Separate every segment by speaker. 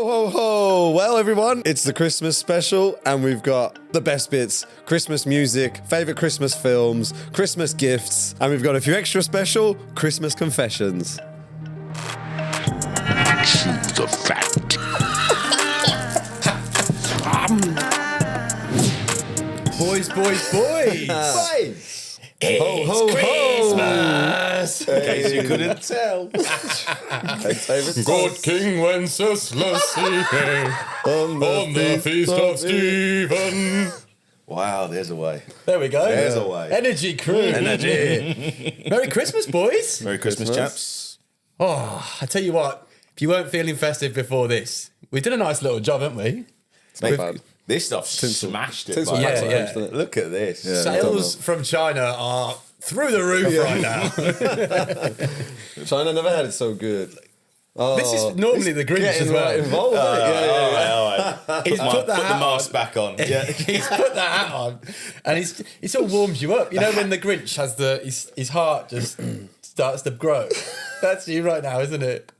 Speaker 1: Ho, ho, ho. Well, everyone, it's the Christmas special, and we've got the best bits, Christmas music, favourite Christmas films, Christmas gifts, and we've got a few extra special Christmas confessions.
Speaker 2: Choose the fact.
Speaker 3: Boys.
Speaker 1: Ho, ho,
Speaker 3: Christmas.
Speaker 1: ho.
Speaker 2: In case you couldn't tell.
Speaker 3: Good King Wenceslas on the feast of Stephen.
Speaker 2: Wow, there's a way.
Speaker 3: There we go.
Speaker 2: There's a way.
Speaker 3: Energy crew. Energy. Merry Christmas, boys.
Speaker 2: Merry Christmas, chaps.
Speaker 3: Oh, I tell you what, if you weren't feeling festive before this, we did a nice little job, haven't we?
Speaker 1: Not bad.
Speaker 2: This stuff smashed it.
Speaker 1: Tinsel
Speaker 2: by
Speaker 1: packs
Speaker 2: the
Speaker 3: yeah,
Speaker 2: way.
Speaker 3: yeah.
Speaker 1: doesn't it?
Speaker 2: Look at this.
Speaker 1: Yeah.
Speaker 3: Sales from China are through the roof right now.
Speaker 1: China never had it so good.
Speaker 3: This is normally the Grinch as well.
Speaker 1: Involved,
Speaker 2: All right.
Speaker 3: He's put the
Speaker 2: Put the
Speaker 3: hat on.
Speaker 2: mask back on. Yeah.
Speaker 3: He's put the hat on, and he sort of warms you up. You know when the Grinch has his heart just starts to grow. That's you right now, isn't it?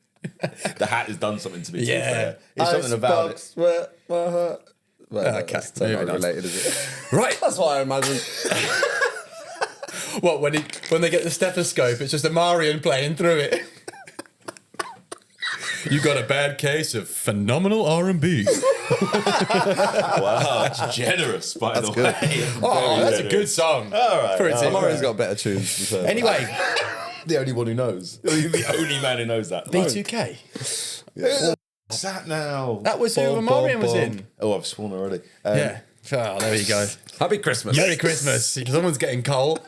Speaker 2: The hat has done something to me.
Speaker 3: Yeah.
Speaker 2: To be fair. It's something about it.
Speaker 1: Well,
Speaker 3: Okay,
Speaker 1: that's not
Speaker 3: moving on.
Speaker 1: related, is it?
Speaker 3: Right.
Speaker 1: That's what I imagine.
Speaker 3: What when they get the stethoscope, it's just a Marion playing through it. You got a bad case of phenomenal R&B.
Speaker 2: Wow, that's generous, by the
Speaker 1: good.
Speaker 2: way.
Speaker 3: Oh,
Speaker 2: Very
Speaker 3: that's a
Speaker 2: generous.
Speaker 3: good song.
Speaker 2: All right.
Speaker 3: For its
Speaker 1: Marion's got better tunes. than
Speaker 3: Anyway,
Speaker 2: The only one who knows. The only man who knows that.
Speaker 3: B2K.
Speaker 2: What's that now?
Speaker 3: That was who Marion was in.
Speaker 2: Oh, I've sworn already.
Speaker 3: Yeah. Oh, there you go.
Speaker 1: Happy Christmas.
Speaker 3: Merry Christmas. Someone's getting coal.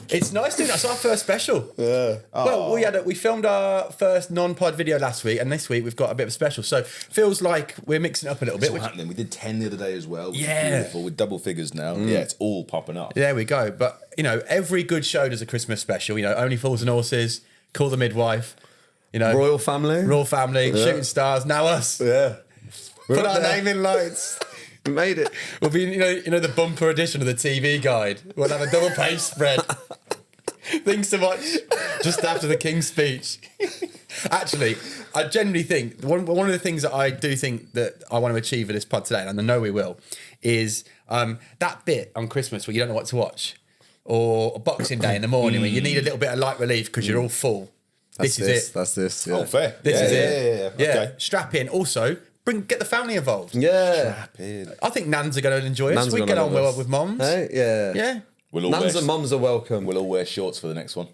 Speaker 3: It's nice doing that. It's our first special.
Speaker 1: Yeah.
Speaker 3: Well, we filmed our first non-pod video last week, and this week we've got a bit of a special. So feels like we're mixing it up a little bit.
Speaker 2: It's all happening. We did 10 the other day as well. Which
Speaker 3: Yeah.
Speaker 2: is beautiful. With double figures now. Yeah, it's all popping up.
Speaker 3: There we go. But, every good show does a Christmas special. Only Fools and Horses, Call the Midwife,
Speaker 1: Royal Family.
Speaker 3: Royal Family, Shooting Stars, now us.
Speaker 1: Yeah.
Speaker 3: Put
Speaker 1: up
Speaker 3: our
Speaker 1: there.
Speaker 3: name in lights.
Speaker 1: We made it.
Speaker 3: We'll be, the bumper edition of the TV guide. We'll have a double page spread. Things to watch just after the King's speech. Actually, I genuinely think one of the things that I do think that I want to achieve with this pod today, and I know we will, is that bit on Christmas where you don't know what to watch, or Boxing Day in the morning where you need a little bit of light relief because you're all full. This is it.
Speaker 1: That's this. Yeah.
Speaker 2: Oh, fair.
Speaker 3: This is
Speaker 2: Yeah,
Speaker 3: it.
Speaker 2: yeah. Okay.
Speaker 3: Strap in. Also, get the family involved.
Speaker 1: Yeah.
Speaker 3: I think Nans are going to enjoy us.
Speaker 1: Nans are
Speaker 3: We
Speaker 1: gonna
Speaker 3: get on
Speaker 1: love
Speaker 3: well
Speaker 1: us.
Speaker 3: with mums.
Speaker 1: Hey, yeah.
Speaker 3: Yeah.
Speaker 2: We'll all
Speaker 1: Nans
Speaker 2: wear,
Speaker 1: and mums are welcome.
Speaker 2: we'll all wear shorts for the next one.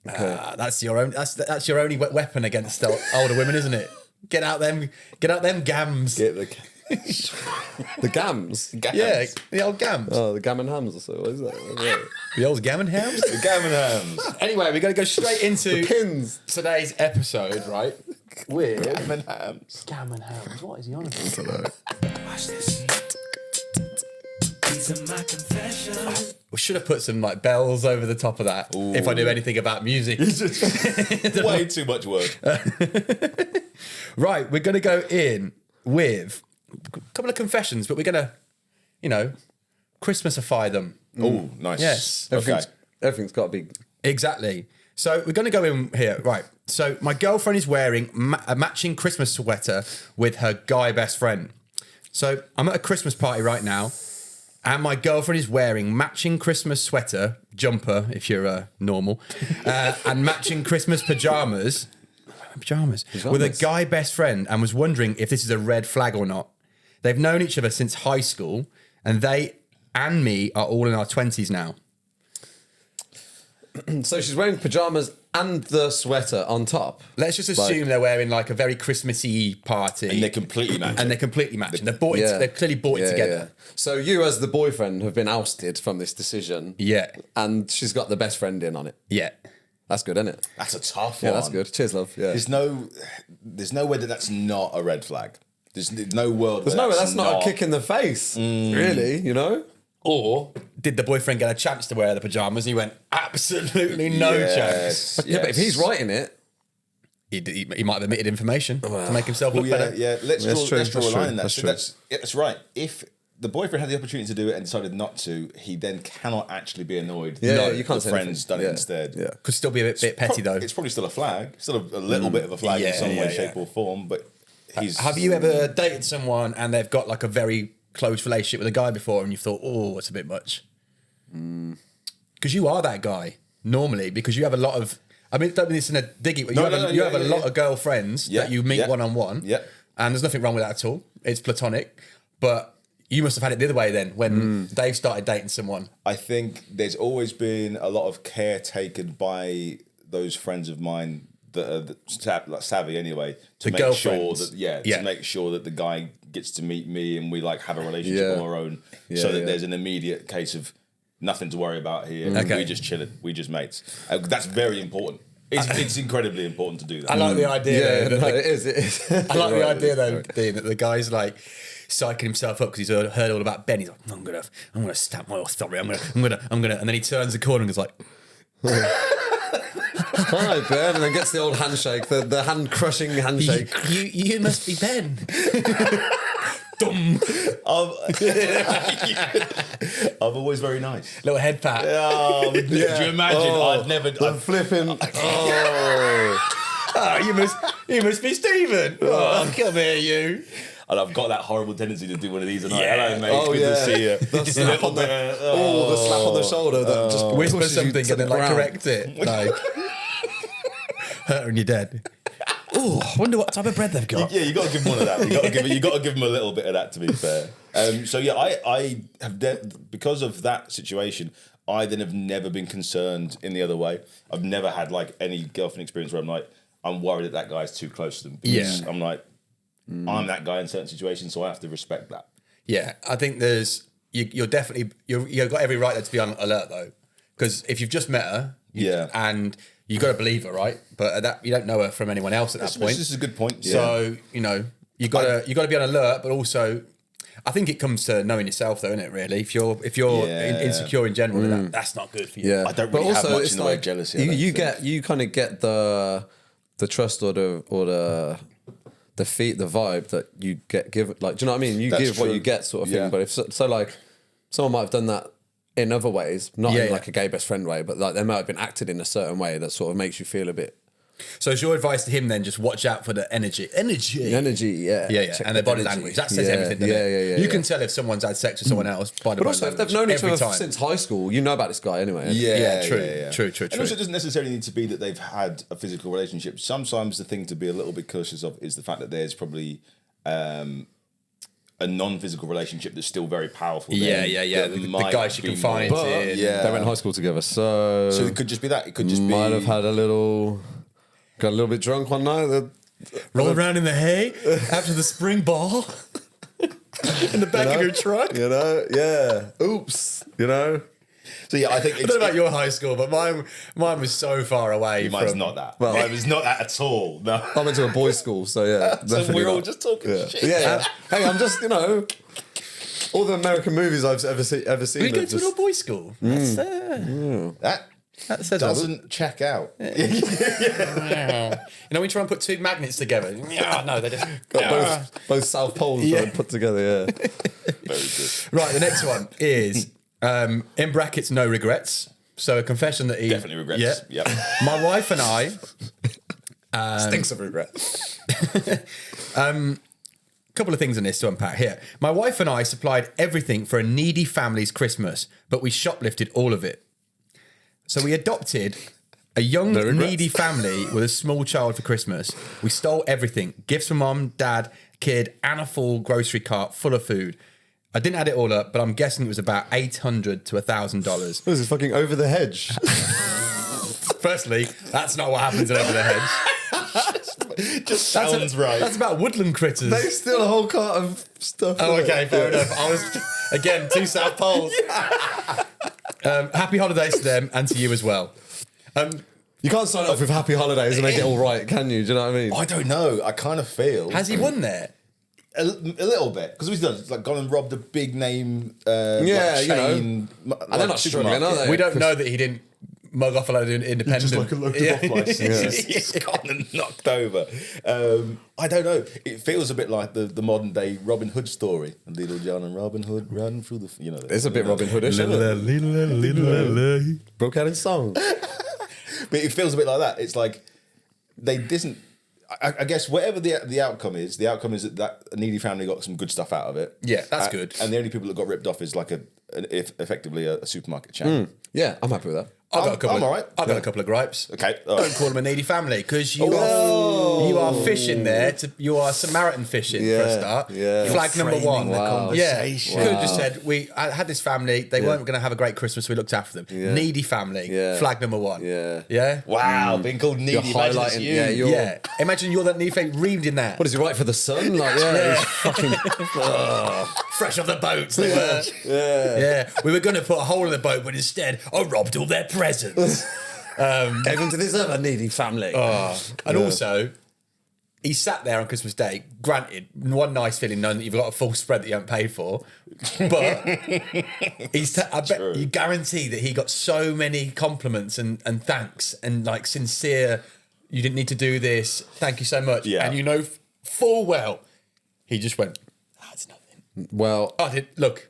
Speaker 3: That's your own. That's your only weapon against older women, isn't it? Get out them gams.
Speaker 2: Get the
Speaker 1: The gams.
Speaker 3: Yeah, the old gams.
Speaker 1: Oh, the gammon hams or so. What is that? Yeah.
Speaker 3: The old gammon hams.
Speaker 2: the gammon hams.
Speaker 3: Anyway, we're going to go straight into
Speaker 1: Pins.
Speaker 3: today's episode, right? With
Speaker 2: Gammon hams.
Speaker 3: gammon hams. What is he on about?
Speaker 4: Watch this. These are my confessions.
Speaker 3: We should have put some bells over the top of that. If I knew anything about music.
Speaker 2: Way too much work.
Speaker 3: Right, we're going to go in with a couple of confessions, but we're going to, Christmasify them.
Speaker 2: Oh, nice.
Speaker 3: Yes.
Speaker 2: Okay.
Speaker 1: Everything's got to be.
Speaker 3: Exactly. So we're going to go in here. Right. So my girlfriend is wearing a matching Christmas sweater with her guy best friend. So I'm at a Christmas party right now, and my girlfriend is wearing matching Christmas sweater, jumper, if you're normal, and matching Christmas pajamas with a guy best friend, and was wondering if this is a red flag or not. They've known each other since high school, and they and me are all in our 20s now.
Speaker 1: So she's wearing pajamas and the sweater on top.
Speaker 3: Let's just assume they're wearing a very Christmassy party.
Speaker 2: And they're completely matching.
Speaker 3: And they're completely matching. They're clearly bought it together.
Speaker 1: So you, as the boyfriend, have been ousted from this decision.
Speaker 3: Yeah.
Speaker 1: And she's got the best friend in on it.
Speaker 3: Yeah.
Speaker 1: That's good, isn't it?
Speaker 2: That's a tough
Speaker 1: Yeah,
Speaker 2: one.
Speaker 1: that's good. Cheers, love. Yeah.
Speaker 2: There's no way that's not a red flag. There's no world.
Speaker 1: There's no way that's not a kick in the face, really,
Speaker 3: Or did the boyfriend get a chance to wear the pajamas? He went, absolutely no chance.
Speaker 1: Yeah, but if he's writing it,
Speaker 3: He might have omitted information to make himself look
Speaker 2: yeah,
Speaker 3: better.
Speaker 2: yeah. Let's
Speaker 1: That's
Speaker 2: draw
Speaker 1: true,
Speaker 2: a line.
Speaker 1: that's true.
Speaker 2: That's right. If the boyfriend had the opportunity to do it and decided not to, he then cannot actually be annoyed.
Speaker 1: Yeah,
Speaker 2: that
Speaker 1: you can't
Speaker 2: the
Speaker 1: say
Speaker 2: friends done
Speaker 1: anything.
Speaker 2: it instead.
Speaker 1: Yeah.
Speaker 3: Could still be a bit petty though.
Speaker 2: It's probably still a flag, still a little bit of a flag in some way, shape, or form. But he's.
Speaker 3: Have you ever dated someone and they've got like a very close relationship with a guy before, and you thought, oh, it's a bit much? Because you are that guy normally, because you have a lot of. I mean, don't mean this in a diggy, but you have a lot of girlfriends that you meet one on one.
Speaker 2: Yeah.
Speaker 3: And there's nothing wrong with that at all. It's platonic, but. You must have had it the other way then, when Dave started dating someone.
Speaker 2: I think there's always been a lot of care taken by those friends of mine that are savvy anyway, to make sure that to make sure that the guy gets to meet me and we like have a relationship of our own, so that there's an immediate case of nothing to worry about here. We just chill it. We just mates. That's very important. It's incredibly important to do that.
Speaker 3: I like the idea.
Speaker 1: Yeah, it is.
Speaker 3: I like the idea though, Dean, that the guy's like psyching himself up because he's heard all about Ben. He's like, I'm gonna stamp my authority. I'm gonna, and then he turns the corner and goes like,
Speaker 1: Hi, Ben, and then gets the old handshake, the hand crushing handshake.
Speaker 3: you must be Ben. Dumb.
Speaker 2: I'm always very nice.
Speaker 3: Little head pat.
Speaker 2: Oh, could you imagine? I'd never.
Speaker 1: I'm flipping.
Speaker 3: You must be Stephen. Oh, come here, you.
Speaker 2: And I've got that horrible tendency to do one of these, and
Speaker 3: Yeah.
Speaker 2: hello, mate. Good to see you.
Speaker 1: The slap on the slap on the shoulder that just
Speaker 3: Whisper
Speaker 1: pushes you
Speaker 3: something
Speaker 1: to
Speaker 3: and then
Speaker 1: the
Speaker 3: like
Speaker 1: ground.
Speaker 3: correct it. Like, hurt when you're dead. Oh, I wonder what type of bread they've got.
Speaker 2: Yeah, you got to give them one of that. You got to give them a little bit of that. To be fair. So yeah, I have because of that situation. I then have never been concerned in the other way. I've never had like any girlfriend experience where I'm worried that guy's too close to them. Because I'm like, I'm that guy in certain situations, so I have to respect that.
Speaker 3: Yeah, I think you've got every right there to be on alert though, because if you've just met her, and you got to believe her, right? But you don't know her from anyone else at that point.
Speaker 2: This is a good point.
Speaker 3: So you got to be on alert, but also. I think it comes to knowing yourself, though, isn't it? Really, if you're insecure in general, that's not good for you.
Speaker 1: Yeah,
Speaker 2: I don't really have much in the way of jealousy.
Speaker 1: You kind of get the trust or the vibe that you give. Like, do you know what I mean? You give what you get, sort of thing. But if like someone might have done that in other ways, not in like a gay best friend way, but like they might have been acted in a certain way that sort of makes you feel a bit.
Speaker 3: So is your advice to him then just watch out for the energy?
Speaker 1: Yeah.
Speaker 3: Check and the body language. That says everything, doesn't it? You can tell if someone's had sex with someone else by the body
Speaker 1: also,
Speaker 3: language.
Speaker 1: if they've known each other
Speaker 3: time.
Speaker 1: since high school, you know about this guy anyway.
Speaker 3: True.
Speaker 2: And also, it doesn't necessarily need to be that they've had a physical relationship. Sometimes the thing to be a little bit cautious of is the fact that there's probably a non-physical relationship that's still very powerful.
Speaker 3: The guys you can find.
Speaker 1: They went to high school together, so
Speaker 2: it could just be that. It could just
Speaker 1: might have had got a little bit drunk one night.
Speaker 3: Roll around in the hay after the spring ball in the back of your truck.
Speaker 1: Oops.
Speaker 2: So yeah, I think
Speaker 3: I don't know about your high school, but mine was so far away.
Speaker 2: Mine's not that. Mine was not that at all. No,
Speaker 1: I went to a boys' school, so yeah.
Speaker 2: so we're all just talking shit.
Speaker 1: Yeah. Hey, I'm just all the American movies I've ever seen.
Speaker 3: We go to an all boys school.
Speaker 2: That
Speaker 3: says
Speaker 2: doesn't check out.
Speaker 3: We try and put two magnets together. No, they just
Speaker 1: both South Poles put together. Yeah.
Speaker 2: Very good.
Speaker 3: Right, the next one is in brackets, no regrets. So a confession that he
Speaker 2: Definitely regrets.
Speaker 3: Yeah. My wife and I
Speaker 1: Stinks of regret.
Speaker 3: couple of things on this to unpack here. My wife and I supplied everything for a needy family's Christmas, but we shoplifted all of it. So we adopted a young, needy family with a small child for Christmas. We stole everything. Gifts from mom, dad, kid, and a full grocery cart full of food. I didn't add it all up, but I'm guessing it was about $800 to $1,000.
Speaker 1: This is fucking over the hedge.
Speaker 3: Firstly, that's not what happens in Over the Hedge.
Speaker 2: Just sounds right.
Speaker 3: That's about woodland critters.
Speaker 1: They steal a whole cart of stuff.
Speaker 3: Oh, okay, fair enough. I was, again, two South Poles. Happy holidays to them and to you as well.
Speaker 1: You can't sign off with happy holidays and make it all right, can you? Do you know what I mean?
Speaker 2: I don't know. I kind of feel.
Speaker 3: Has he won there?
Speaker 2: A little bit. Because we've done, like, gone and robbed a big name
Speaker 1: Yeah,
Speaker 2: chain.
Speaker 1: and they're not struggling, are they?
Speaker 3: We don't know that he didn't mug off a load of independent.
Speaker 2: Just like a load of license. He's gone and knocked over. I don't know. It feels a bit like the modern day Robin Hood story. Little John and Robin Hood run through the.
Speaker 1: It's a bit Robin Hoodish, isn't it? Broke out in song.
Speaker 2: But it feels a bit like that. It's like they didn't. I guess whatever the outcome is that a needy family got some good stuff out of it.
Speaker 3: Yeah, that's good.
Speaker 2: And the only people that got ripped off is like effectively a supermarket chain.
Speaker 1: Yeah, I'm happy with that.
Speaker 3: I've got a couple of gripes.
Speaker 2: Okay,
Speaker 3: don't call them a needy family because you are fishing there. You are Samaritan fishing for a start.
Speaker 1: Yeah.
Speaker 3: Flag number one.
Speaker 1: Wow.
Speaker 3: Yeah, you could have just said I had this family. They weren't going to have a great Christmas. We looked after them.
Speaker 1: Yeah.
Speaker 3: Needy family.
Speaker 1: Yeah.
Speaker 3: Flag number one.
Speaker 1: Yeah.
Speaker 3: Yeah.
Speaker 2: Wow, being called needy.
Speaker 1: You're highlighting.
Speaker 3: Yeah. Imagine you're that needy family reading that.
Speaker 1: What is he right for the sun? Like, it's fucking
Speaker 3: Fresh off the boat. They were. Yeah. We were going to put a hole in the boat, but instead I robbed all their presents.
Speaker 1: Gave them to this other needy family.
Speaker 3: And also, he sat there on Christmas Day. Granted, one nice feeling knowing that you've got a full spread that you haven't paid for, but I bet you guarantee that he got so many compliments and thanks and like sincere. You didn't need to do this. Thank you so much.
Speaker 2: Yeah.
Speaker 3: And you know full well, he just went. That's nothing.
Speaker 1: Well,
Speaker 3: I did look.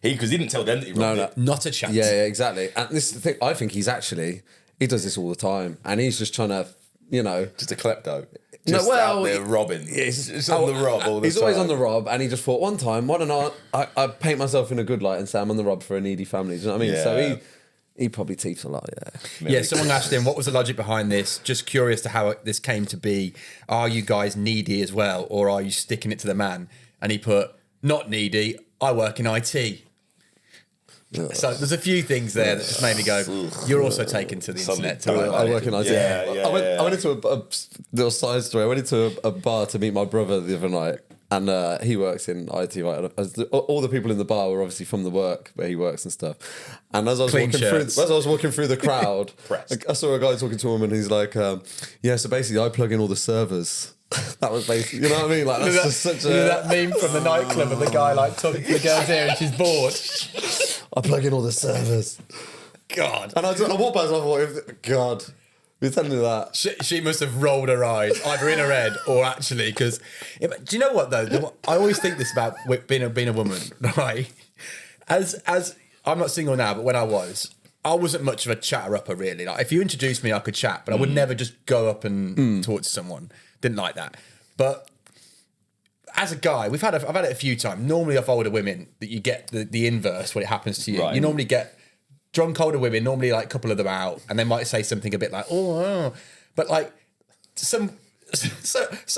Speaker 2: Because he didn't tell them that he robbed it.
Speaker 3: Not a chance.
Speaker 1: yeah, exactly. And this is the thing. I think he does this all the time, and he's just trying to,
Speaker 2: Just a klepto. Just out there robbing. It's on the rob all the time.
Speaker 1: He's always on the rob, and he just thought one time, why don't I paint myself in a good light and say I'm on the rob for a needy family? Do you know what I mean?
Speaker 2: Yeah.
Speaker 1: So he probably teeps a lot, yeah.
Speaker 3: Yeah, someone asked him, what was the logic behind this? Just curious to how this came to be. Are you guys needy as well, or are you sticking it to the man? And he put, not needy, I work in IT. So there's a few things there that just made me go, you're also taken to the internet. To
Speaker 1: I work in IT.
Speaker 2: Yeah.
Speaker 1: I went into a little side story. I went into a bar to meet my brother the other night, and he works in IT. Right? All the people in the bar were obviously from the work where he works and stuff. And as I was walking through the crowd, I saw a guy talking to him, and he's like, so basically I plug in all the servers. That was basically, you know what I mean? Like, that's just such a...
Speaker 3: that meme from the nightclub of the guy like talking to the girl's ear and she's bored.
Speaker 1: I plug in all the servers.
Speaker 3: God.
Speaker 1: And I walked past and I thought, God, you're telling me that.
Speaker 3: She must have rolled her eyes, either in her head or actually, because... Do you know what, though? I always think this about being a woman, right? As I'm not single now, but when I wasn't much of a chatter-upper, really. Like, if you introduced me, I could chat, but I would never just go up and talk to someone. Didn't like that. But as a guy, I've had it a few times. Normally off older women that you get the inverse when it happens to you.
Speaker 2: Right.
Speaker 3: You normally get drunk older women, normally like a couple of them out, and they might say something a bit like, oh. But like so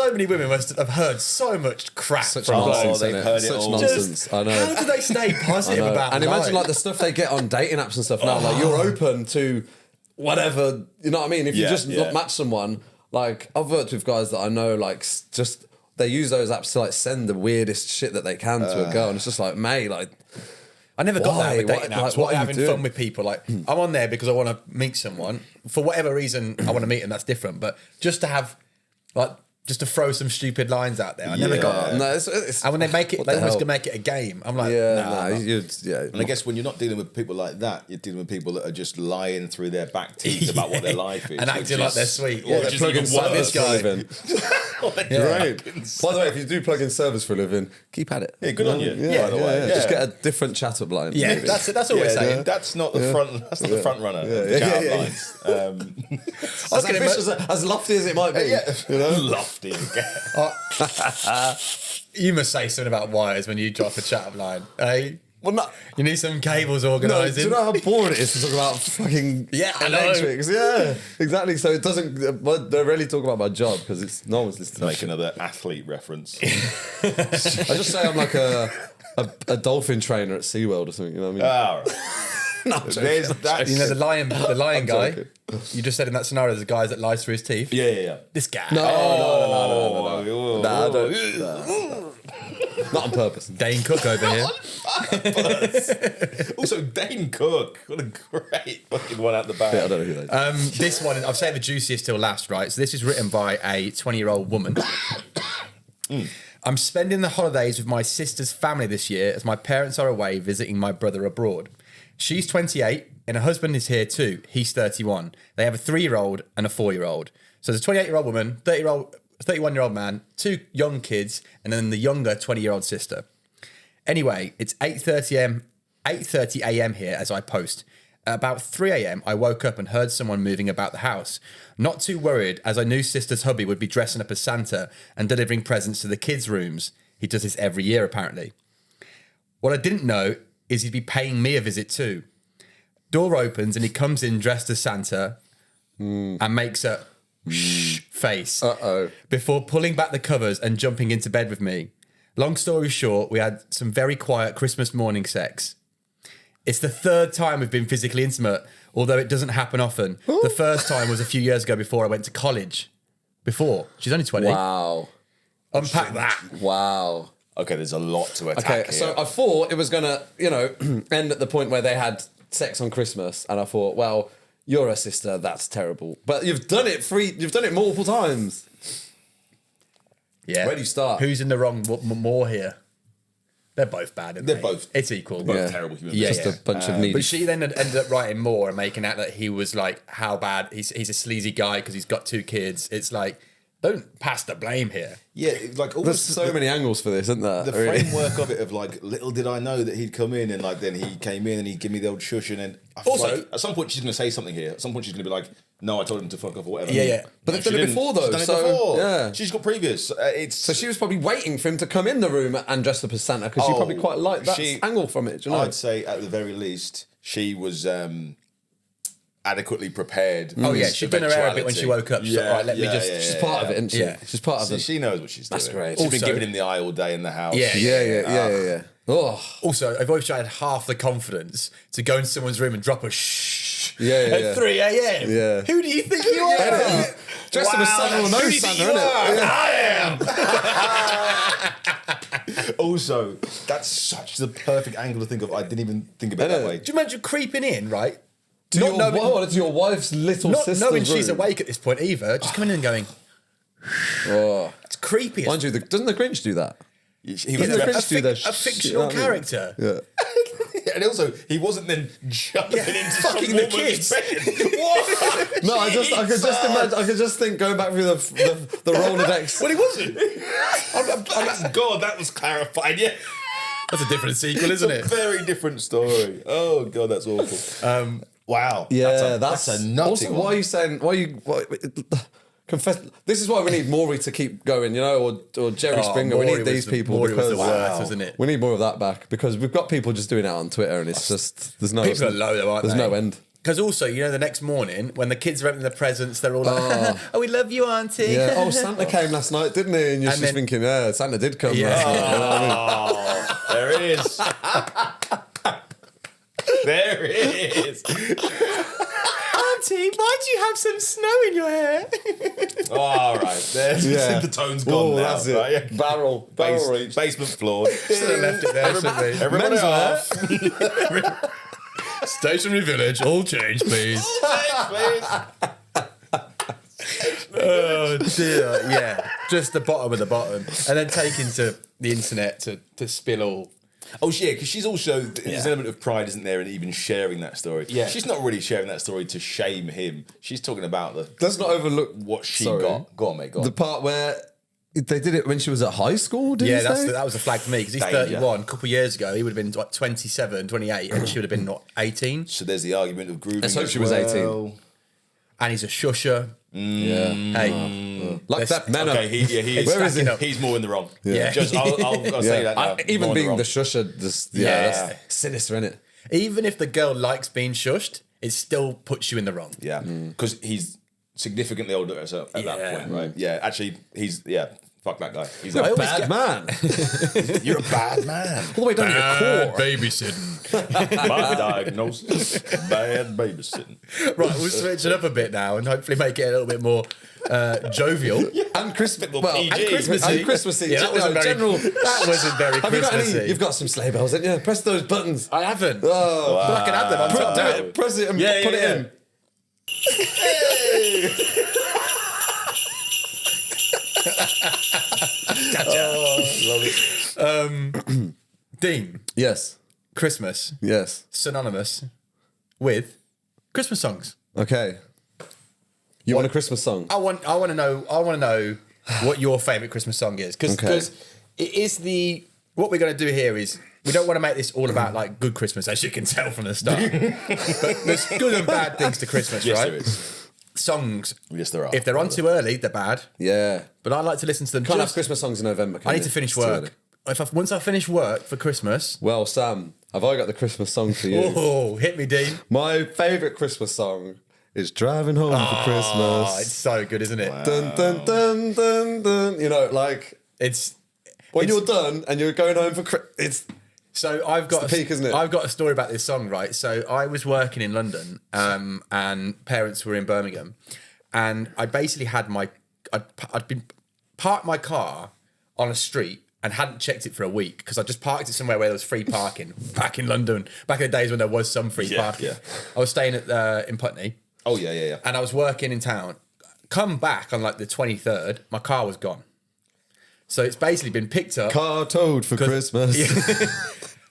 Speaker 3: many women must have heard so much crap
Speaker 1: Such
Speaker 3: from
Speaker 1: nonsense,
Speaker 2: they've
Speaker 1: innit?
Speaker 2: heard it
Speaker 1: Such
Speaker 2: all.
Speaker 1: nonsense. I know.
Speaker 3: How do they stay positive about
Speaker 1: And imagine
Speaker 3: life?
Speaker 1: like the stuff they get on dating apps and stuff now. Like you're open to whatever, you know what I mean? If you just match someone, like I've worked with guys that I know, like just they use those apps to like send the weirdest shit that they can to a girl, and it's just like, mate, like
Speaker 3: I never got that with dating apps.
Speaker 1: Like,
Speaker 3: What
Speaker 1: are you
Speaker 3: having
Speaker 1: doing?
Speaker 3: fun with people. Like I'm on there because I want to meet someone for whatever reason. I want to meet them. That's different. But just to have just to throw some stupid lines out there. I never got that.
Speaker 1: No, it's
Speaker 3: And when they make it, they always gonna make it a game. I'm like, nah.
Speaker 2: And I guess when you're not dealing with people like that, you're dealing with people that are just lying through their back teeth about what their life is.
Speaker 3: And acting like they're sweet.
Speaker 1: Yeah,
Speaker 2: which is
Speaker 1: plug in
Speaker 2: even worse.
Speaker 1: servers for a living. Great. By the way, if you do plug in servers for a living, keep at it.
Speaker 2: Yeah, good on you.
Speaker 1: Yeah,
Speaker 2: by the way.
Speaker 1: Just get a different chat up line.
Speaker 3: Yeah,
Speaker 1: maybe.
Speaker 3: that's all we're saying.
Speaker 2: That's not the front. That's not the front runner. of the chat lines.
Speaker 1: As ambitious, as lofty as it might be.
Speaker 2: You know, lofty again.
Speaker 3: You must say something about wires when you drop a chat line. Hey,
Speaker 1: Well, not.
Speaker 3: you need some cables
Speaker 1: No, do
Speaker 3: organising.
Speaker 1: you know how boring it is to talk about fucking
Speaker 3: I know.
Speaker 1: electrics? Yeah, exactly. So it doesn't. They rarely talk about my job because it's no one's listening.
Speaker 2: Make another athlete reference.
Speaker 1: I just say I'm like a dolphin trainer at SeaWorld or something. You know what I mean?
Speaker 2: All right.
Speaker 1: No, I'm joking.
Speaker 2: There's that.
Speaker 3: You know the lion guy.
Speaker 1: joking.
Speaker 3: You just said in that scenario, there's a guy that lies through his teeth.
Speaker 2: Yeah.
Speaker 3: This guy.
Speaker 1: No,
Speaker 2: Oh,
Speaker 1: Nah, I don't. Not on purpose.
Speaker 3: Dane Cook over here.
Speaker 2: Also, Dane Cook. What a great fucking one out the back.
Speaker 1: Yeah, I don't know who that is.
Speaker 3: This one, I've saved the juiciest till last, right? So this is written by a 20-year-old woman. I'm spending the holidays with my sister's family this year as my parents are away visiting my brother abroad. She's 28 and her husband is here too. He's 31. They have a 3-year-old and a 4-year-old. So there's a 28-year-old woman, 31-year-old man, 2 young kids, and then the younger 20-year-old sister. Anyway, it's 8:30 a.m. here as I post. At about 3 a.m, I woke up and heard someone moving about the house. Not too worried, as I knew sister's hubby would be dressing up as Santa and delivering presents to the kids' rooms. He does this every year, apparently. What I didn't know is he'd be paying me a visit too. Door opens and he comes in dressed as Santa and makes a face before pulling back the covers and jumping into bed with me. Long story short, we had some very quiet Christmas morning sex. It's the 3rd time we've been physically intimate, although it doesn't happen often. The first time was a few years ago before I went to college. She's only 20.
Speaker 1: Wow.
Speaker 3: Unpack that.
Speaker 1: Wow.
Speaker 2: Okay, there's a lot to attack
Speaker 1: Okay,
Speaker 2: here.
Speaker 1: so I thought it was going to, end at the point where they had sex on Christmas. And I thought, well, you're a sister, that's terrible. But you've done it multiple times.
Speaker 3: Yeah.
Speaker 1: Where do you start?
Speaker 3: Who's in the wrong more here? They're both bad, aren't they?
Speaker 2: They're both-
Speaker 3: It's equal.
Speaker 2: Both terrible human
Speaker 3: Yeah,
Speaker 2: beings.
Speaker 1: Just a bunch of needy.
Speaker 3: But she then ended up writing more and making out that he was like, how bad, he's a sleazy guy because he's got 2 kids. It's like, don't pass the blame here.
Speaker 2: Yeah, like
Speaker 1: There's
Speaker 2: almost
Speaker 1: so many angles for this, isn't there?
Speaker 2: the
Speaker 1: Really?
Speaker 2: framework of it of like, little did I know that he'd come in and like then he came in and he'd give me the old shush and then I feel
Speaker 3: Also-
Speaker 2: like, at some point she's going to say something here. At some point she's going to be like, no, I told him to fuck off or whatever.
Speaker 3: Yeah, yeah.
Speaker 1: But they've done it
Speaker 2: she didn't.
Speaker 1: before, though,
Speaker 2: She's done it
Speaker 1: so,
Speaker 2: before.
Speaker 1: yeah.
Speaker 2: She's got previous.
Speaker 1: So she was probably waiting for him to come in the room and dress up as Santa because she probably quite liked that angle from it. Do you know?
Speaker 2: I'd say at the very least she was adequately prepared.
Speaker 3: Oh,
Speaker 2: for
Speaker 3: yeah.
Speaker 2: this
Speaker 3: She'd done her hair a bit when she woke up.
Speaker 2: Yeah,
Speaker 3: So, all right, let me just...
Speaker 1: She's part of it, isn't she?
Speaker 3: Yeah.
Speaker 1: She's part of
Speaker 2: So
Speaker 1: it.
Speaker 2: she knows what she's doing.
Speaker 1: That's great.
Speaker 2: She's
Speaker 3: Also-
Speaker 2: been giving him the eye all day in the house.
Speaker 3: Yeah,
Speaker 1: Yeah. Oh,
Speaker 3: Also, I've always tried half the confidence to go into someone's room and drop a shh at 3 a.m.
Speaker 1: Yeah.
Speaker 3: Who do you think you are?
Speaker 1: dressed up as Santa or no
Speaker 3: Who do you
Speaker 1: Santa,
Speaker 3: think you
Speaker 1: isn't
Speaker 3: are?
Speaker 1: it?
Speaker 3: I am.
Speaker 2: Also, that's such the perfect angle to think of. I didn't even think about it that way.
Speaker 3: Do you imagine creeping in, right?
Speaker 1: To your wife's little
Speaker 3: Not
Speaker 1: sister's
Speaker 3: knowing she's
Speaker 1: room.
Speaker 3: awake at this point either. Just coming in and going,
Speaker 1: Oh.
Speaker 3: it's creepy.
Speaker 1: Mind you, doesn't the Grinch do that?
Speaker 2: He was
Speaker 1: Doesn't the
Speaker 2: dressed-
Speaker 1: Grinch do that?
Speaker 3: a fictional
Speaker 1: You know what I mean?
Speaker 3: character.
Speaker 1: Yeah.
Speaker 2: and also, he wasn't then jumping into
Speaker 3: fucking
Speaker 2: some
Speaker 3: the
Speaker 2: woman's
Speaker 3: kids.
Speaker 2: bed. What?
Speaker 1: No, I could just imagine. I could just think going back through the Rolodex.
Speaker 3: Well, he wasn't.
Speaker 2: Thank God, that was clarified. Yeah,
Speaker 3: That's a different sequel, isn't it?
Speaker 2: very different story. Oh God, that's awful. Wow.
Speaker 1: Yeah,
Speaker 2: that's a nutty
Speaker 1: Also,
Speaker 2: one.
Speaker 1: why are you saying? Confess. This is why we need Maury to keep going, or Jerry Springer. We
Speaker 3: Maury
Speaker 1: need these
Speaker 3: was the-
Speaker 1: people
Speaker 3: Maury was
Speaker 1: because
Speaker 3: the worst, wasn't it?
Speaker 1: we need more of that back because we've got people just doing it on Twitter and it's just there's no
Speaker 3: People are low though, aren't
Speaker 1: there's
Speaker 3: they?
Speaker 1: no end.
Speaker 3: Because also, the next morning when the kids are opening the presents, they're all like, "Oh, we love you, Auntie."
Speaker 1: Yeah. Oh, Santa came last night, didn't he? And you're
Speaker 3: And
Speaker 1: just
Speaker 3: then-
Speaker 1: thinking, yeah, Santa did come
Speaker 3: Yeah.
Speaker 1: last night. You know what I mean?
Speaker 2: There it is. There it is.
Speaker 3: Auntie, why do you have some snow in your hair?
Speaker 2: All right. There's
Speaker 1: Yeah.
Speaker 2: the tone's gone
Speaker 1: Oh,
Speaker 2: now.
Speaker 1: that's it.
Speaker 2: Right? Yeah.
Speaker 1: Barrel reach.
Speaker 2: Basement floor.
Speaker 3: Should have left it there, shouldn't we?
Speaker 2: Everybody
Speaker 1: Men's
Speaker 2: off.
Speaker 3: Stationary Village, all change, please.
Speaker 2: Please.
Speaker 3: Oh dear, yeah. Just the bottom of the bottom. And then taken to the internet to spill all.
Speaker 2: Oh, yeah, because she's also, there's an element of pride, isn't there, in even sharing that story.
Speaker 3: Yeah.
Speaker 2: She's not really sharing that story to shame him. She's talking about
Speaker 1: Let's not overlook
Speaker 2: what she
Speaker 1: Sorry.
Speaker 2: got. Go on, mate, go on.
Speaker 1: the part where they did it when she was at high school. Did
Speaker 3: Yeah,
Speaker 1: you say?
Speaker 3: that was a flag for me because he's
Speaker 2: Danger.
Speaker 3: 31. A couple of years ago, he would have been like 27, 28, and she would have been, 18?
Speaker 2: So there's the argument of grooming.
Speaker 1: Let's hope
Speaker 2: as
Speaker 1: she was
Speaker 2: well.
Speaker 1: 18.
Speaker 3: And he's a shusher.
Speaker 1: Yeah.
Speaker 3: Hey,
Speaker 1: Like that man.
Speaker 2: Okay, he is.
Speaker 3: Where is he?
Speaker 2: He's more in the wrong.
Speaker 3: Yeah.
Speaker 2: Just, I'll say that now.
Speaker 1: Even
Speaker 2: More in
Speaker 1: being
Speaker 2: wrong.
Speaker 1: the shusher, just
Speaker 3: Yeah.
Speaker 1: that's sinister, isn't it?
Speaker 3: even if the girl likes being shushed, it still puts you in the wrong.
Speaker 2: Yeah, because he's significantly older at that
Speaker 3: Yeah.
Speaker 2: point, right? Yeah, actually, fuck that guy. He's
Speaker 3: I
Speaker 2: a
Speaker 3: always
Speaker 1: Bad
Speaker 3: get-
Speaker 1: man.
Speaker 2: You're a bad man.
Speaker 1: All the way down to your core.
Speaker 3: babysitting.
Speaker 2: My diagnosis: bad babysitting.
Speaker 3: Right, we'll switch it up a bit now and hopefully make it a little bit more jovial.
Speaker 1: And Christmas.
Speaker 2: More
Speaker 1: Well,
Speaker 2: PG.
Speaker 1: and Christmassy.
Speaker 3: And
Speaker 1: Christmassy.
Speaker 3: Yeah, that wasn't very.
Speaker 1: general.
Speaker 3: That wasn't very
Speaker 1: Have you got
Speaker 3: Christmassy.
Speaker 1: any? You've got some sleigh bells, haven't you? Press those buttons.
Speaker 3: I haven't.
Speaker 1: Oh,
Speaker 3: But I can add them on top.
Speaker 1: do it. Press it and
Speaker 3: Yeah,
Speaker 1: put
Speaker 3: yeah,
Speaker 1: it in.
Speaker 3: Dean,
Speaker 1: Yes.
Speaker 3: Christmas
Speaker 1: Yes.
Speaker 3: synonymous with Christmas songs?
Speaker 1: Okay. You want a Christmas song?
Speaker 3: I want to know what your favourite Christmas song is, because it is what we're going to do here is we don't want to make this all about like good Christmas, as you can tell from the start. But there's good and bad things to Christmas,
Speaker 2: Yes,
Speaker 3: right?
Speaker 2: there is.
Speaker 3: Songs.
Speaker 2: Yes, there are.
Speaker 3: If they're on too early, they're bad.
Speaker 1: Yeah.
Speaker 3: But I like to listen to them.
Speaker 1: Can't have Christmas songs in November.
Speaker 3: I need to finish work. Once I finish work for Christmas.
Speaker 1: Well, Sam, have I got the Christmas song for you?
Speaker 3: Oh, hit me, Dean.
Speaker 1: My favourite Christmas song is Driving Home for Christmas.
Speaker 3: Oh, it's so good, isn't it?
Speaker 2: Wow.
Speaker 1: Dun, dun, dun, dun, dun. You know, like
Speaker 3: It's
Speaker 1: when you're done and you're going home for Christmas.
Speaker 3: so I've got
Speaker 1: the peak, isn't it?
Speaker 3: I've got a story about this song, right? So I was working in London, and parents were in Birmingham, and I basically had I'd been parked my car on a street and hadn't checked it for a week because I just parked it somewhere where there was free parking back in London, back in the days when there was some free parking.
Speaker 2: Yeah.
Speaker 3: I was staying in Putney.
Speaker 2: Oh, yeah.
Speaker 3: And I was working in town. Come back on like the 23rd, my car was gone. So it's basically been picked up.
Speaker 1: Car towed for Christmas.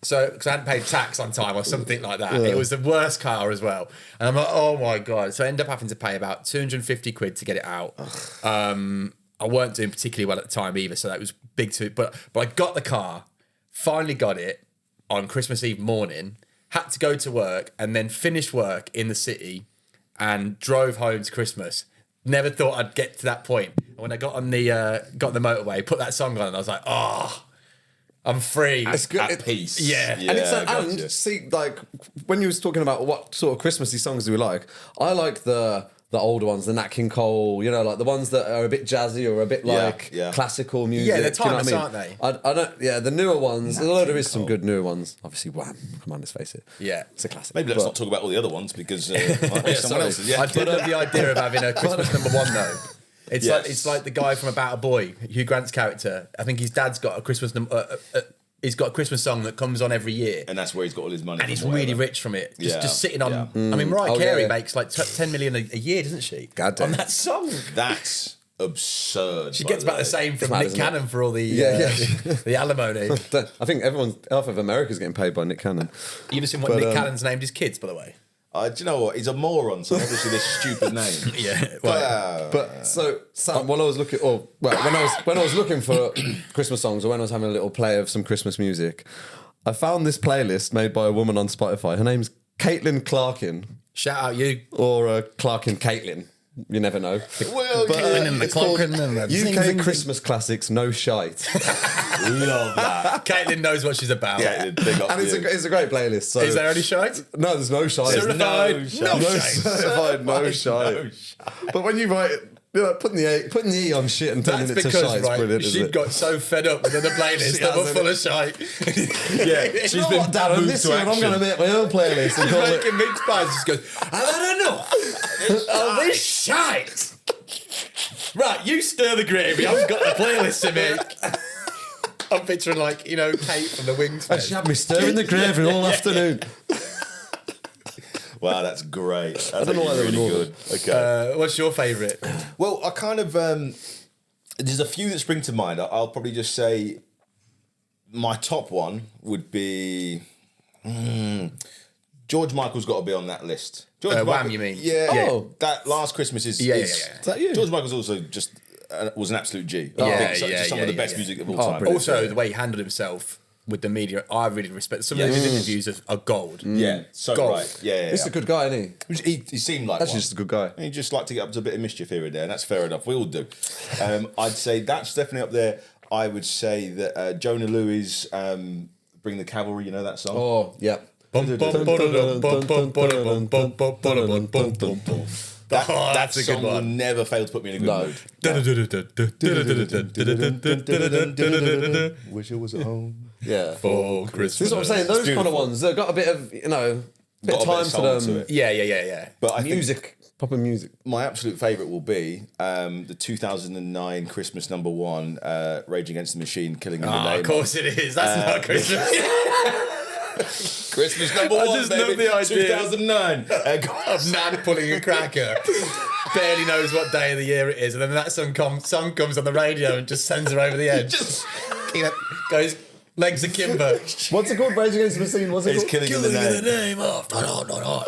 Speaker 3: So, because I hadn't paid tax on time or something like that. It was the worst car as well. And I'm like, oh my God. So I ended up having to pay about 250 quid to get it out. I weren't doing particularly well at the time either, so that was big too. But I got the car, finally got it on Christmas Eve morning, had to go to work and then finished work in the city and drove home to Christmas. Never thought I'd get to that point. And when I got on the motorway, put that song on and I was like, oh, I'm free.
Speaker 1: It's good.
Speaker 2: At peace.
Speaker 3: Yeah.
Speaker 1: And it's like,
Speaker 2: gotcha.
Speaker 1: and see, like when you was talking about what sort of Christmassy songs do we like, I like the older ones, the Nat King Cole, you know, like the ones that are a bit jazzy or a bit like classical music.
Speaker 3: Yeah, they're
Speaker 1: do you know what
Speaker 3: timeless,
Speaker 1: I mean?
Speaker 3: aren't they?
Speaker 1: I don't. Yeah, the newer ones. Although there is some good newer ones. Obviously, Wham! Come on, let's face it.
Speaker 3: Yeah.
Speaker 1: It's a classic.
Speaker 2: Maybe let's not talk about all the other ones because someone else is.
Speaker 3: I did love the idea of having a Christmas number one though. It's like the guy from About a Boy, Hugh Grant's character. I think his dad's got a Christmas he's got a Christmas song that comes on every year.
Speaker 2: And that's where he's got all his money.
Speaker 3: And he's really rich from it. Just sitting on.
Speaker 2: Yeah.
Speaker 3: I mean, Mariah Carey
Speaker 1: yeah.
Speaker 3: makes like 10 million a year, doesn't she?
Speaker 1: God damn.
Speaker 3: On that song.
Speaker 2: That's absurd.
Speaker 3: She gets about the same from
Speaker 1: mad,
Speaker 3: Nick
Speaker 1: isn't it?
Speaker 3: Cannon for all the the alimony.
Speaker 1: I think half of America's getting paid by Nick Cannon.
Speaker 3: You ever seen what Nick Cannon's named his kids, by the way?
Speaker 2: Do you know what? He's a moron, so obviously this stupid name.
Speaker 3: Yeah. Well,
Speaker 1: But so Sam, when I was looking for Christmas songs, or when I was having a little play of some Christmas music, I found this playlist made by a woman on Spotify. Her name's Caitlin Clarkin,
Speaker 3: shout out you.
Speaker 1: or Clarkin Caitlin. You never know.
Speaker 2: Well,
Speaker 1: It's called UK
Speaker 3: Zing, zing,
Speaker 1: Christmas Classics, no shite.
Speaker 2: love that.
Speaker 3: Caitlin knows what she's about.
Speaker 2: Yeah, big up
Speaker 1: And
Speaker 2: you.
Speaker 1: it's a great playlist. So
Speaker 3: Is there any shite?
Speaker 1: no, there's no shite.
Speaker 3: Certified
Speaker 2: no
Speaker 3: no
Speaker 2: shite.
Speaker 3: shite.
Speaker 1: Certified no shite. But when you write, you know, putting the E on shit and turning
Speaker 3: That's
Speaker 1: it to
Speaker 3: because,
Speaker 1: shite is brilliant,
Speaker 3: she
Speaker 1: isn't it?
Speaker 3: got so fed up with the playlist
Speaker 1: She
Speaker 3: that were
Speaker 1: has,
Speaker 3: full of shite.
Speaker 2: Yeah, she's
Speaker 1: You know
Speaker 2: been
Speaker 1: what, Darren,
Speaker 2: moved
Speaker 1: this
Speaker 2: to
Speaker 1: year I'm
Speaker 2: action.
Speaker 1: going to make my own playlist and
Speaker 3: She's
Speaker 1: call it...
Speaker 3: making mince pies. She just goes, I've had enough of this shite. Right, you stir the gravy. I've got the playlist to make. I'm picturing like, you know, Kate from the Wings.
Speaker 1: And she had me stirring the gravy all afternoon.
Speaker 2: Wow, that's great. That's
Speaker 1: don't know why they were
Speaker 2: really
Speaker 1: normal.
Speaker 2: good. Okay.
Speaker 3: What's your favourite?
Speaker 2: Well, I kind of there's a few that spring to mind. I'll probably just say my top one would be George Michael's got to be on that list. George
Speaker 3: Wham, you mean?
Speaker 2: Yeah.
Speaker 1: Oh.
Speaker 2: That Last Christmas is.
Speaker 3: Yeah.
Speaker 2: Is
Speaker 1: that you?
Speaker 2: George Michael's also just was an absolute G.
Speaker 3: Yeah,
Speaker 2: I think
Speaker 3: yeah,
Speaker 2: some
Speaker 3: yeah,
Speaker 2: of the
Speaker 3: yeah,
Speaker 2: best
Speaker 3: yeah.
Speaker 2: music of all time.
Speaker 1: brilliant.
Speaker 3: Also, the way he handled himself with the media, I really respect. Some of his interviews are gold.
Speaker 2: Yeah, so
Speaker 3: Gold.
Speaker 2: right. Yeah.
Speaker 1: He's a good guy, isn't he?
Speaker 2: He seemed like
Speaker 1: That's
Speaker 2: one.
Speaker 1: just a good guy.
Speaker 2: He just like to get up to a bit of mischief here and there, and that's fair enough. We all do. I'd say that's definitely up there. I would say that Jonah Louis' "Bring the Cavalry," you know that song?
Speaker 1: Oh, yeah.
Speaker 2: That
Speaker 3: a
Speaker 2: song
Speaker 3: good
Speaker 2: will
Speaker 3: one.
Speaker 2: never fail to put me in a good
Speaker 3: No.
Speaker 2: mood. Wish it was at home.
Speaker 1: Yeah.
Speaker 3: For Christmas.
Speaker 1: This is what I'm saying. Those kind of
Speaker 2: beautiful.
Speaker 1: ones, they've got a bit of, you know, bit
Speaker 2: Got
Speaker 1: of
Speaker 2: a bit
Speaker 1: time
Speaker 2: of
Speaker 1: to
Speaker 2: soul
Speaker 1: them.
Speaker 2: to it.
Speaker 3: Yeah.
Speaker 2: But I think
Speaker 1: Music. Proper music.
Speaker 2: my absolute favourite will be the 2009 Christmas number one, Rage Against the Machine, Killing in the Name
Speaker 3: Of course it is. That's not Christmas.
Speaker 2: Christmas number
Speaker 3: I
Speaker 2: one,
Speaker 3: just
Speaker 2: baby.
Speaker 3: love the idea.
Speaker 2: 2009.
Speaker 3: Of Nan pulling a cracker. Barely knows what day of the year it is. And then that song comes on the radio and just sends her over the edge. You know, goes, Legs akimbo.
Speaker 1: What's it called? Rage Against the Machine. What's it
Speaker 2: It's
Speaker 1: called?
Speaker 2: killing in the name.
Speaker 3: name of.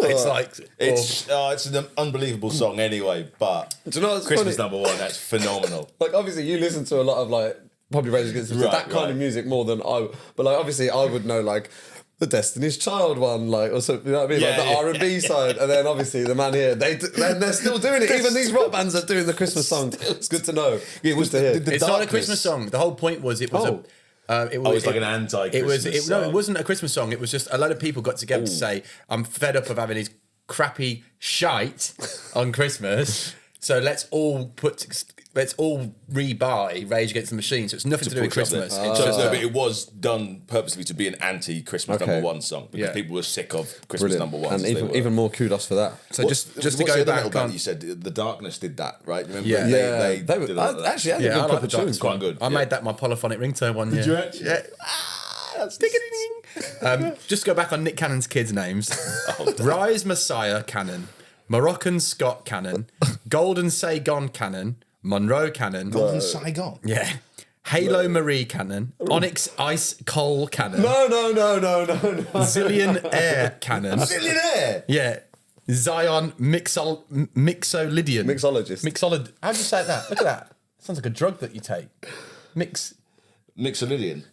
Speaker 3: It's like
Speaker 2: It's an unbelievable song anyway, but
Speaker 1: Do you know what's
Speaker 2: Christmas
Speaker 1: funny?
Speaker 2: #1, that's phenomenal.
Speaker 1: Like, obviously, you listen to a lot of, like, probably Rage Against the Machine, that kind of music more than I. But, like, obviously, I would know, like, the Destiny's Child one, like, or something, you know what I mean?
Speaker 2: Yeah,
Speaker 1: like, the R&B side. And then, obviously, the man here, they're still doing it. Even these rock bands are doing the Christmas song. It's good to know.
Speaker 2: It was
Speaker 1: Good to hear.
Speaker 3: it's not a Christmas song. The whole point was it was it was
Speaker 2: like an anti-Christmas
Speaker 3: No, it
Speaker 2: song.
Speaker 3: wasn't a Christmas song. It was just a lot of people got together to say, I'm fed up of having these crappy shite on Christmas. So let's all rebuy Rage Against the Machine. So it's nothing to do with Christmas. It's just
Speaker 2: but it was done purposely to be an anti-Christmas #1 song because people were sick of Christmas #1.
Speaker 1: And even more kudos for that.
Speaker 3: so just to go back on,
Speaker 2: you said The Darkness did that, right? Remember?
Speaker 3: Yeah.
Speaker 2: They
Speaker 1: They were,
Speaker 2: did all that.
Speaker 1: actually, I
Speaker 3: yeah, I
Speaker 1: a
Speaker 3: like
Speaker 1: couple
Speaker 3: the
Speaker 1: of
Speaker 3: Dark.
Speaker 1: tunes.
Speaker 3: It's
Speaker 2: quite good.
Speaker 3: I made that my polyphonic ringtone one year.
Speaker 2: you actually?
Speaker 3: Yeah. Just go back on Nick Cannon's kids' names. Rise Messiah Cannon, Moroccan Scott Cannon, Golden Saigon Cannon, Monroe Cannon,
Speaker 2: Golden Saigon.
Speaker 3: yeah, Halo Marie Cannon, Onyx Ice Coal Cannon,
Speaker 1: No.
Speaker 3: Zillion Air Cannon,
Speaker 2: Billionaire.
Speaker 3: yeah, Zion Mixolydian.
Speaker 1: Mixologist.
Speaker 3: How do you say that? Look at that. Sounds like a drug that you take.
Speaker 2: Mixolydian.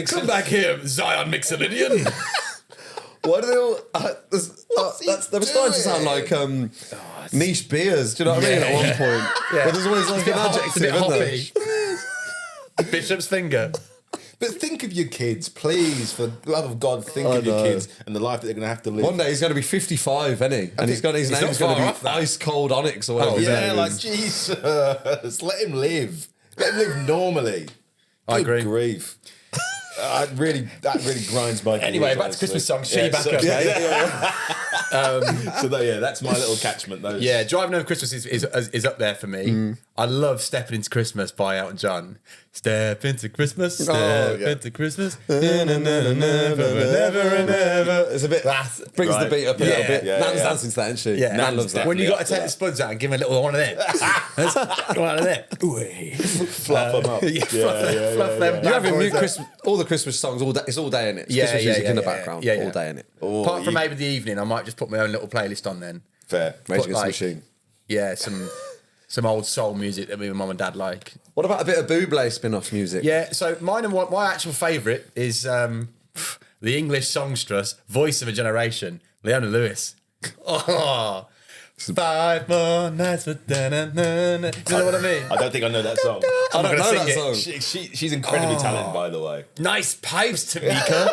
Speaker 3: Come back here, Zion Mixolydian.
Speaker 1: Why do they all... they were starting to sound like niche beers, do you know what I mean, at one point?
Speaker 3: Yeah.
Speaker 1: But there's always like an adjective, isn't there?
Speaker 3: Bishop's finger.
Speaker 2: But think of your kids, please, for the love of God, think of your kids and the life that they're going to have to live.
Speaker 1: One day he's going to be 55, isn't he? And his
Speaker 3: not
Speaker 1: name's going
Speaker 3: far
Speaker 1: to
Speaker 3: off
Speaker 1: be
Speaker 3: that.
Speaker 1: Ice Cold Onyx or whatever. his
Speaker 2: Yeah,
Speaker 1: name
Speaker 2: like,
Speaker 1: is.
Speaker 2: Jesus, let him live. Let him live normally.
Speaker 3: I
Speaker 2: Good
Speaker 3: agree.
Speaker 2: grief. That really grinds my gears.
Speaker 3: Anyway, back to
Speaker 2: honestly.
Speaker 3: Christmas songs. Shitty back
Speaker 2: so,
Speaker 3: up,
Speaker 2: that's my little catchment. Those.
Speaker 3: Yeah, Driving Home Christmas is up there for me. I love Stepping Into Christmas by Elton John. Step into Christmas, step into Christmas. Never and ever.
Speaker 1: It's a bit... brings the beat up a little bit.
Speaker 2: Yeah,
Speaker 1: Nan's
Speaker 2: yeah.
Speaker 1: dancing to that, isn't she?
Speaker 3: Yeah,
Speaker 1: Nan loves that.
Speaker 3: when you got to
Speaker 2: Definitely
Speaker 3: take the spuds out and give him a little one of them. One of them.
Speaker 2: Fluff them up.
Speaker 3: Fluff them.
Speaker 1: You're having
Speaker 3: backwards.
Speaker 1: Christmas, all the Christmas songs, all day, it's all day in it. It's
Speaker 3: Yeah,
Speaker 1: Christmas
Speaker 3: yeah,
Speaker 1: music
Speaker 3: yeah,
Speaker 1: in the
Speaker 3: yeah,
Speaker 1: background,
Speaker 3: yeah, yeah.
Speaker 1: all day in it.
Speaker 3: Apart from maybe the evening, I might just put my own little playlist on then.
Speaker 2: Fair.
Speaker 1: Rage
Speaker 3: Put,
Speaker 1: Against the Machine.
Speaker 3: Yeah, some old soul music that me and mum and dad like.
Speaker 1: What about a bit of Bublé spin-off music?
Speaker 3: Yeah, so mine and my actual favourite is the English songstress, voice of a generation, Leona Lewis. Oh, 5 more nights for da-na-na-na. Do you know what I mean?
Speaker 2: I don't think I know that song.
Speaker 1: I don't
Speaker 3: gonna
Speaker 1: know
Speaker 3: sing
Speaker 1: that
Speaker 3: it.
Speaker 1: song.
Speaker 2: She's incredibly talented, by the way.
Speaker 3: Nice pipes, Tamika.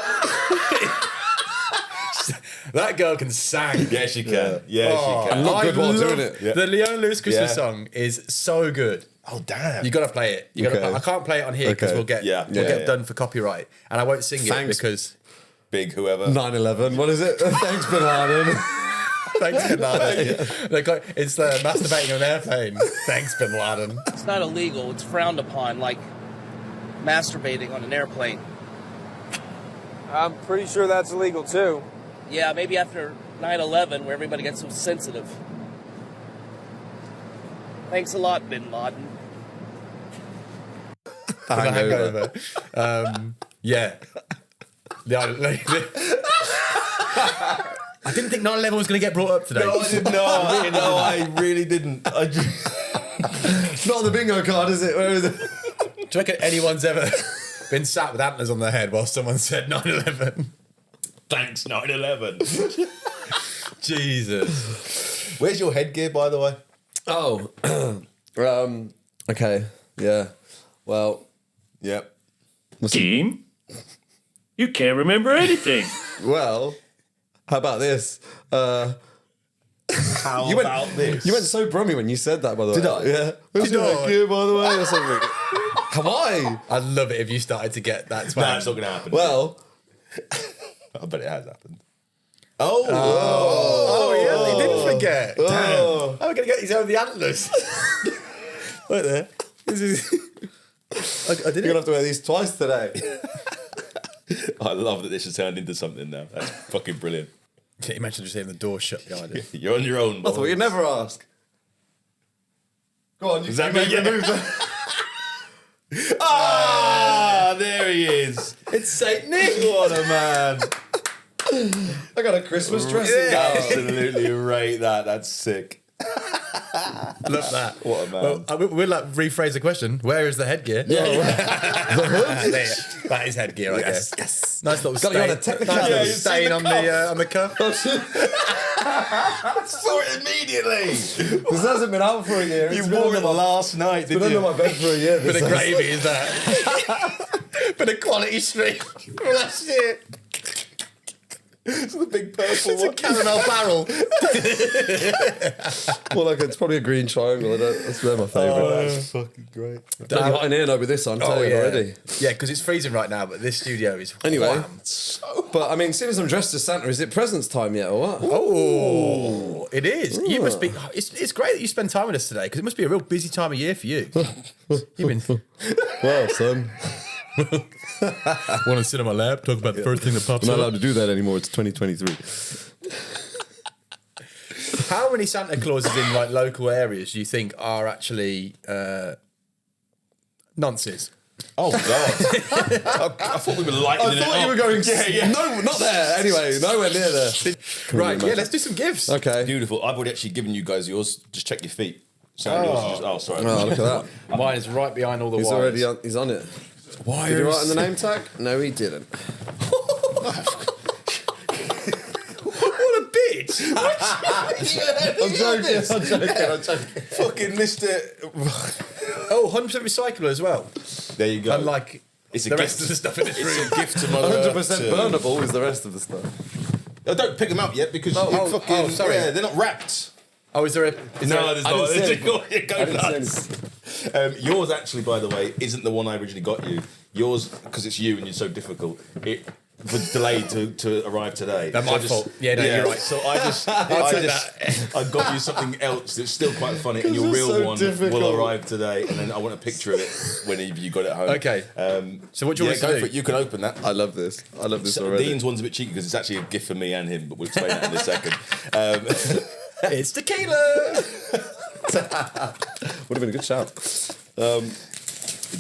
Speaker 3: That girl can sing.
Speaker 2: Yeah, she can. Yeah,
Speaker 3: Oh,
Speaker 2: she can.
Speaker 1: And look good while
Speaker 3: love
Speaker 1: doing it.
Speaker 2: Yeah.
Speaker 3: The Leona Lewis Christmas
Speaker 2: Yeah.
Speaker 3: song is so good.
Speaker 2: Oh, damn.
Speaker 3: You got to play it. You got to.
Speaker 1: Okay.
Speaker 3: I can't play it on here because
Speaker 1: Okay.
Speaker 3: we'll get
Speaker 2: Yeah.
Speaker 3: we'll
Speaker 2: Yeah,
Speaker 3: get
Speaker 2: yeah.
Speaker 3: done for copyright, and I won't sing
Speaker 1: Thanks.
Speaker 3: it because
Speaker 2: Big whoever.
Speaker 1: 9/11, what is it? Thanks, Bin Laden.
Speaker 3: thanks Bin Laden. It's masturbating on an airplane. Thanks Bin Laden.
Speaker 5: It's not illegal. It's frowned upon, like masturbating on an airplane.
Speaker 6: I'm pretty sure that's illegal too.
Speaker 5: Yeah, maybe after 9/11, where everybody gets so sensitive. Thanks a lot, Bin Laden.
Speaker 3: The Hangover. Yeah. I didn't think 9/11 was going to get brought up today.
Speaker 2: No, I did not. No, I really didn't.
Speaker 1: It's not on the bingo card, is it? Where is it?
Speaker 3: Do you reckon anyone's ever been sat with antlers on their head while someone said 9/11?
Speaker 2: Thanks, 9/11.
Speaker 3: Jesus.
Speaker 2: Where's your headgear, by the way?
Speaker 1: Oh. Okay. Yeah. Well,
Speaker 2: Yep.
Speaker 7: Team, you can't remember anything.
Speaker 1: how about this?
Speaker 2: How
Speaker 1: You went,
Speaker 2: about this?
Speaker 1: You went so brummy when you said that, by the way.
Speaker 2: Did I?
Speaker 1: Yeah. Where's your
Speaker 3: I?
Speaker 1: headgear, by the way, or something? Hawaii.
Speaker 3: I'd love it if you started to get that.
Speaker 2: No, it's not going to happen.
Speaker 1: Well,
Speaker 2: I bet it has happened. Oh,
Speaker 3: yeah, he didn't forget.
Speaker 1: oh.
Speaker 3: Damn. How am I going to get his own the antlers? Right there. This is. I did
Speaker 1: You're going to have to wear these twice today.
Speaker 2: I love that this has turned into something now. That's fucking brilliant.
Speaker 3: Can you imagine just hearing the door shut behind him?
Speaker 2: You're on your own.
Speaker 1: That's what you never ask. Go on, you
Speaker 2: Does that
Speaker 1: make
Speaker 2: mean
Speaker 1: the
Speaker 2: yeah?
Speaker 1: move.
Speaker 2: there he is.
Speaker 3: It's Saint Nick.
Speaker 2: What a man.
Speaker 1: I got a Christmas dressing gown.
Speaker 2: Absolutely rate that. That's sick.
Speaker 3: Love that.
Speaker 2: What a man.
Speaker 3: Well, we'll like rephrase the question. Where is the headgear?
Speaker 1: The hood?
Speaker 3: That is headgear, I guess.
Speaker 1: Yes.
Speaker 3: Nice little
Speaker 1: Got
Speaker 3: stain.
Speaker 1: you on a technicality.
Speaker 3: Nice little
Speaker 1: Yeah,
Speaker 3: stain on the cuff.
Speaker 2: Saw it immediately.
Speaker 1: This hasn't been out for a year.
Speaker 2: You
Speaker 1: It's been
Speaker 2: wore it
Speaker 1: under my-
Speaker 2: last night,
Speaker 1: It's been
Speaker 2: didn't
Speaker 1: under
Speaker 2: you?
Speaker 1: my bed for a year.
Speaker 3: Bit of gravy is that. Bit of quality stream. Well, that's it.
Speaker 2: It's the big purple
Speaker 3: It's a
Speaker 2: one.
Speaker 3: caramel barrel.
Speaker 1: Well, like it's probably a green triangle. They're my favourite.
Speaker 2: That's fucking great.
Speaker 1: It's hot in here though with this on. Tell you already.
Speaker 3: Yeah, because it's freezing right now, but this studio is
Speaker 1: Anyway,
Speaker 3: wham.
Speaker 1: but I mean, seeing as I'm dressed as Santa, is it presents time yet or what?
Speaker 3: Oh, it is. You must be. It's great that you spend time with us today because it must be a real busy time of year for you. You've been
Speaker 1: Well, son,
Speaker 3: want to sit on my lap, talk about the first thing that pops
Speaker 1: I'm not
Speaker 3: up.
Speaker 1: allowed to do that anymore. It's 2023.
Speaker 3: How many Santa Clauses in like local areas do you think are actually nonces?
Speaker 2: Oh, God. I thought we were lightening it up.
Speaker 1: Yeah. No, not there. Anyway, nowhere near there.
Speaker 3: Right, yeah, let's do some gifts.
Speaker 1: Okay.
Speaker 2: Beautiful. I've already actually given you guys yours. Just check your feet. Yours is just, sorry.
Speaker 1: Oh, look at that.
Speaker 3: Mine is right behind all the
Speaker 1: He's
Speaker 3: wires.
Speaker 1: already on. He's on it.
Speaker 3: Wires.
Speaker 1: Did he write on the name tag? No, he didn't.
Speaker 3: What a bitch!
Speaker 1: I'm joking.
Speaker 2: Fucking Mr.
Speaker 3: Oh, 100% recycler as well.
Speaker 2: There you go.
Speaker 3: Unlike
Speaker 2: It's a
Speaker 3: the
Speaker 2: gift.
Speaker 3: rest of the stuff in this room.
Speaker 2: It's a gift to Mother Earth.
Speaker 1: 100% burnable is the rest of the stuff.
Speaker 2: Oh, don't pick them up yet because
Speaker 3: sorry.
Speaker 2: yeah, they're not wrapped.
Speaker 3: Oh, is there a... Is there a,
Speaker 2: there's
Speaker 1: I
Speaker 2: not.
Speaker 1: didn't say
Speaker 2: Go
Speaker 1: I didn't
Speaker 2: nuts.
Speaker 1: say
Speaker 2: Yours actually, by the way, isn't the one I originally got you. Yours, because it's you and you're so difficult, it was delayed to arrive today.
Speaker 3: That's
Speaker 2: So
Speaker 3: my fault. Yeah, no, you're right.
Speaker 2: So I got you something else that's still quite funny, and your
Speaker 1: it's
Speaker 2: real
Speaker 1: so
Speaker 2: one
Speaker 1: difficult.
Speaker 2: will arrive today, and then I want a picture of it when you got it home.
Speaker 3: Okay. So what do you want us
Speaker 2: go
Speaker 3: to do?
Speaker 2: for it. You can open that.
Speaker 1: I love this. I love this
Speaker 2: So
Speaker 1: already.
Speaker 2: Dean's one's a bit cheeky because it's actually a gift for me and him, but we'll explain that in a second.
Speaker 3: It's tequila!
Speaker 1: Would have been a good shout.
Speaker 2: It's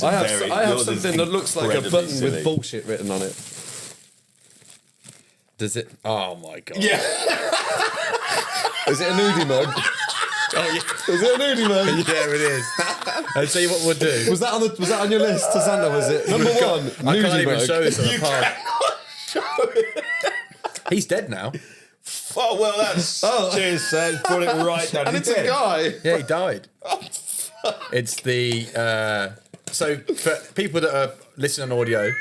Speaker 1: I have
Speaker 2: yours is
Speaker 1: something that looks like a
Speaker 2: incredibly
Speaker 1: button
Speaker 2: silly.
Speaker 1: with bullshit written on it.
Speaker 3: Does it? Oh my god!
Speaker 2: Yeah.
Speaker 1: Is it a nudie mug?
Speaker 3: Oh yeah,
Speaker 1: Is it a nudie mug?
Speaker 3: yeah, it is. I'll tell you what we'll do.
Speaker 1: Was that on your list to Santa? Was it number one?
Speaker 3: I can't
Speaker 1: Nudie
Speaker 3: even
Speaker 1: mug.
Speaker 3: show this on the pod. He's dead now.
Speaker 2: Oh well, that's cheers, sir. Brought it right down.
Speaker 1: And it's a guy.
Speaker 3: Yeah, he died. It's the so for people that are listening on audio.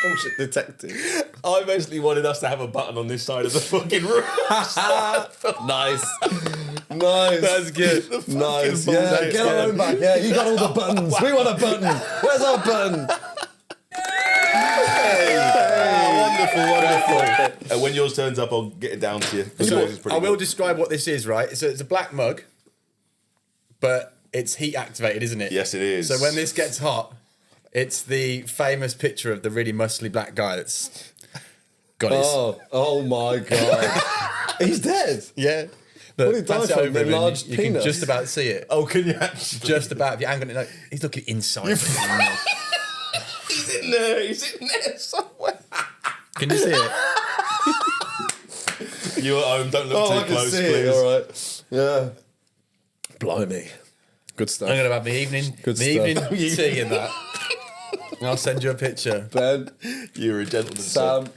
Speaker 1: Bullshit detective.
Speaker 2: I basically wanted us to have a button on this side of the fucking room.
Speaker 1: Nice. Nice.
Speaker 3: That's good.
Speaker 1: Nice.
Speaker 2: fucking
Speaker 1: Yeah,
Speaker 2: bullshit.
Speaker 1: get our own back. Yeah, you got all the buttons. We want a button. Where's our button?
Speaker 2: Wonderful. And when yours turns up, I'll get it down to you. 'Cause yours is
Speaker 3: So
Speaker 2: pretty
Speaker 3: I will
Speaker 2: good.
Speaker 3: describe what this is, right? So it's a black mug, but it's heat activated, isn't it?
Speaker 2: Yes, it is.
Speaker 3: So when this gets hot, it's the famous picture of the really muscly black guy that's got his...
Speaker 1: Oh my God. He's dead.
Speaker 3: Yeah.
Speaker 1: What did he die
Speaker 3: Pass it
Speaker 1: from?
Speaker 3: over him and
Speaker 1: Enlarged
Speaker 3: you can
Speaker 1: penis?
Speaker 3: just about see it.
Speaker 2: Oh, can you actually?
Speaker 3: Just about. If you angle it, like, he's looking inside.
Speaker 2: He's in there. He's in there somewhere.
Speaker 3: Can you see it?
Speaker 2: You at home, don't look
Speaker 1: Oh, I
Speaker 2: too
Speaker 1: can
Speaker 2: close,
Speaker 1: see
Speaker 2: please.
Speaker 1: it. All right. Yeah. Blimey. Good stuff.
Speaker 3: I'm gonna have the evening
Speaker 1: Good
Speaker 3: evening
Speaker 1: stuff.
Speaker 3: tea in that. And I'll send you a picture.
Speaker 1: Ben,
Speaker 2: You're a gentleman, sir.
Speaker 1: Sam.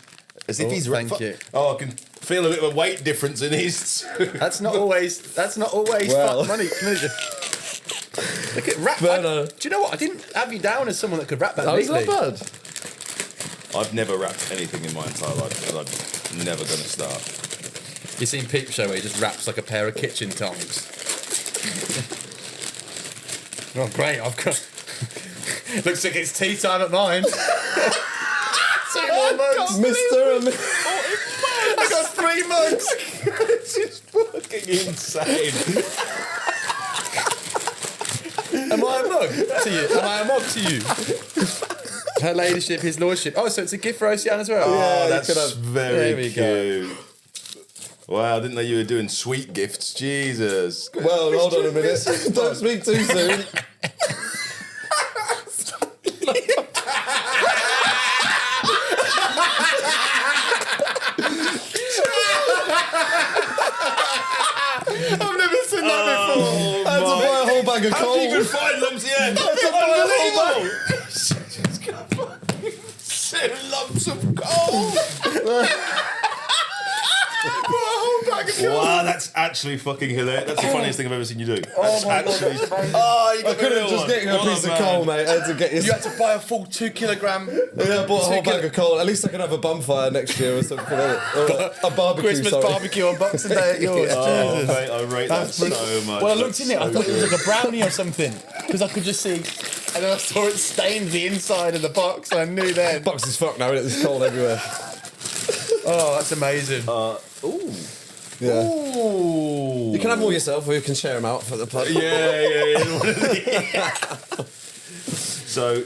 Speaker 2: As if he's
Speaker 3: thank you.
Speaker 2: Oh, I can feel a bit of a weight difference in his.
Speaker 3: That's not always.
Speaker 1: Well.
Speaker 3: Money. Look at rap.
Speaker 1: Bernard.
Speaker 3: Do you know what? I didn't have you down as someone that could rap that
Speaker 1: That was
Speaker 3: neatly.
Speaker 1: not bad.
Speaker 2: I've never wrapped anything in my entire life, and I'm never going to start.
Speaker 3: You seen Peep Show where he just raps like a pair of kitchen tongs? Oh, great! I've got. Looks like it's tea time at mine. 2 more mugs.
Speaker 1: Mr. and
Speaker 3: I got 3 mugs.
Speaker 2: This is fucking insane.
Speaker 3: Am I a mug to you? Am I a mug to you? Her ladyship, his lordship. Oh, so it's a gift for Ocean as well.
Speaker 2: Oh,
Speaker 1: you
Speaker 2: that's
Speaker 1: could have-
Speaker 2: very
Speaker 3: There we go.
Speaker 2: cute. Wow, I didn't know you were doing sweet gifts. Jesus.
Speaker 1: Well, hold on a minute. Don't speak too soon.
Speaker 3: I've never seen that before.
Speaker 1: I had to buy a whole bag of
Speaker 2: How
Speaker 1: coal.
Speaker 2: do you even find lumps? Yeah, that's unbelievable. She's got fucking 7 lumps of coal. Wow, that's actually fucking hilarious. That's the funniest thing I've ever seen you do. That's actually. Oh, you
Speaker 1: I couldn't just get you a piece of coal, mate. I had to get you.
Speaker 3: You had to buy a full 2 kilogram.
Speaker 1: Yeah, I bought a whole bag of coal. At least I can have a bonfire next year or something. Or a barbecue.
Speaker 3: Christmas barbecue on Boxing Day at yours.
Speaker 2: Oh,
Speaker 3: Jesus.
Speaker 2: mate, I rate that so much.
Speaker 8: Well, I looked in it. I thought it was like a brownie or something because I could just see, and then I saw it stained the inside of the box. And I knew then.
Speaker 1: Box is fucked now. There's coal everywhere.
Speaker 3: Oh, that's amazing.
Speaker 2: Ooh.
Speaker 1: Yeah.
Speaker 2: Ooh.
Speaker 1: You can have them all yourself, or you can share them out for the pub.
Speaker 2: Yeah. So,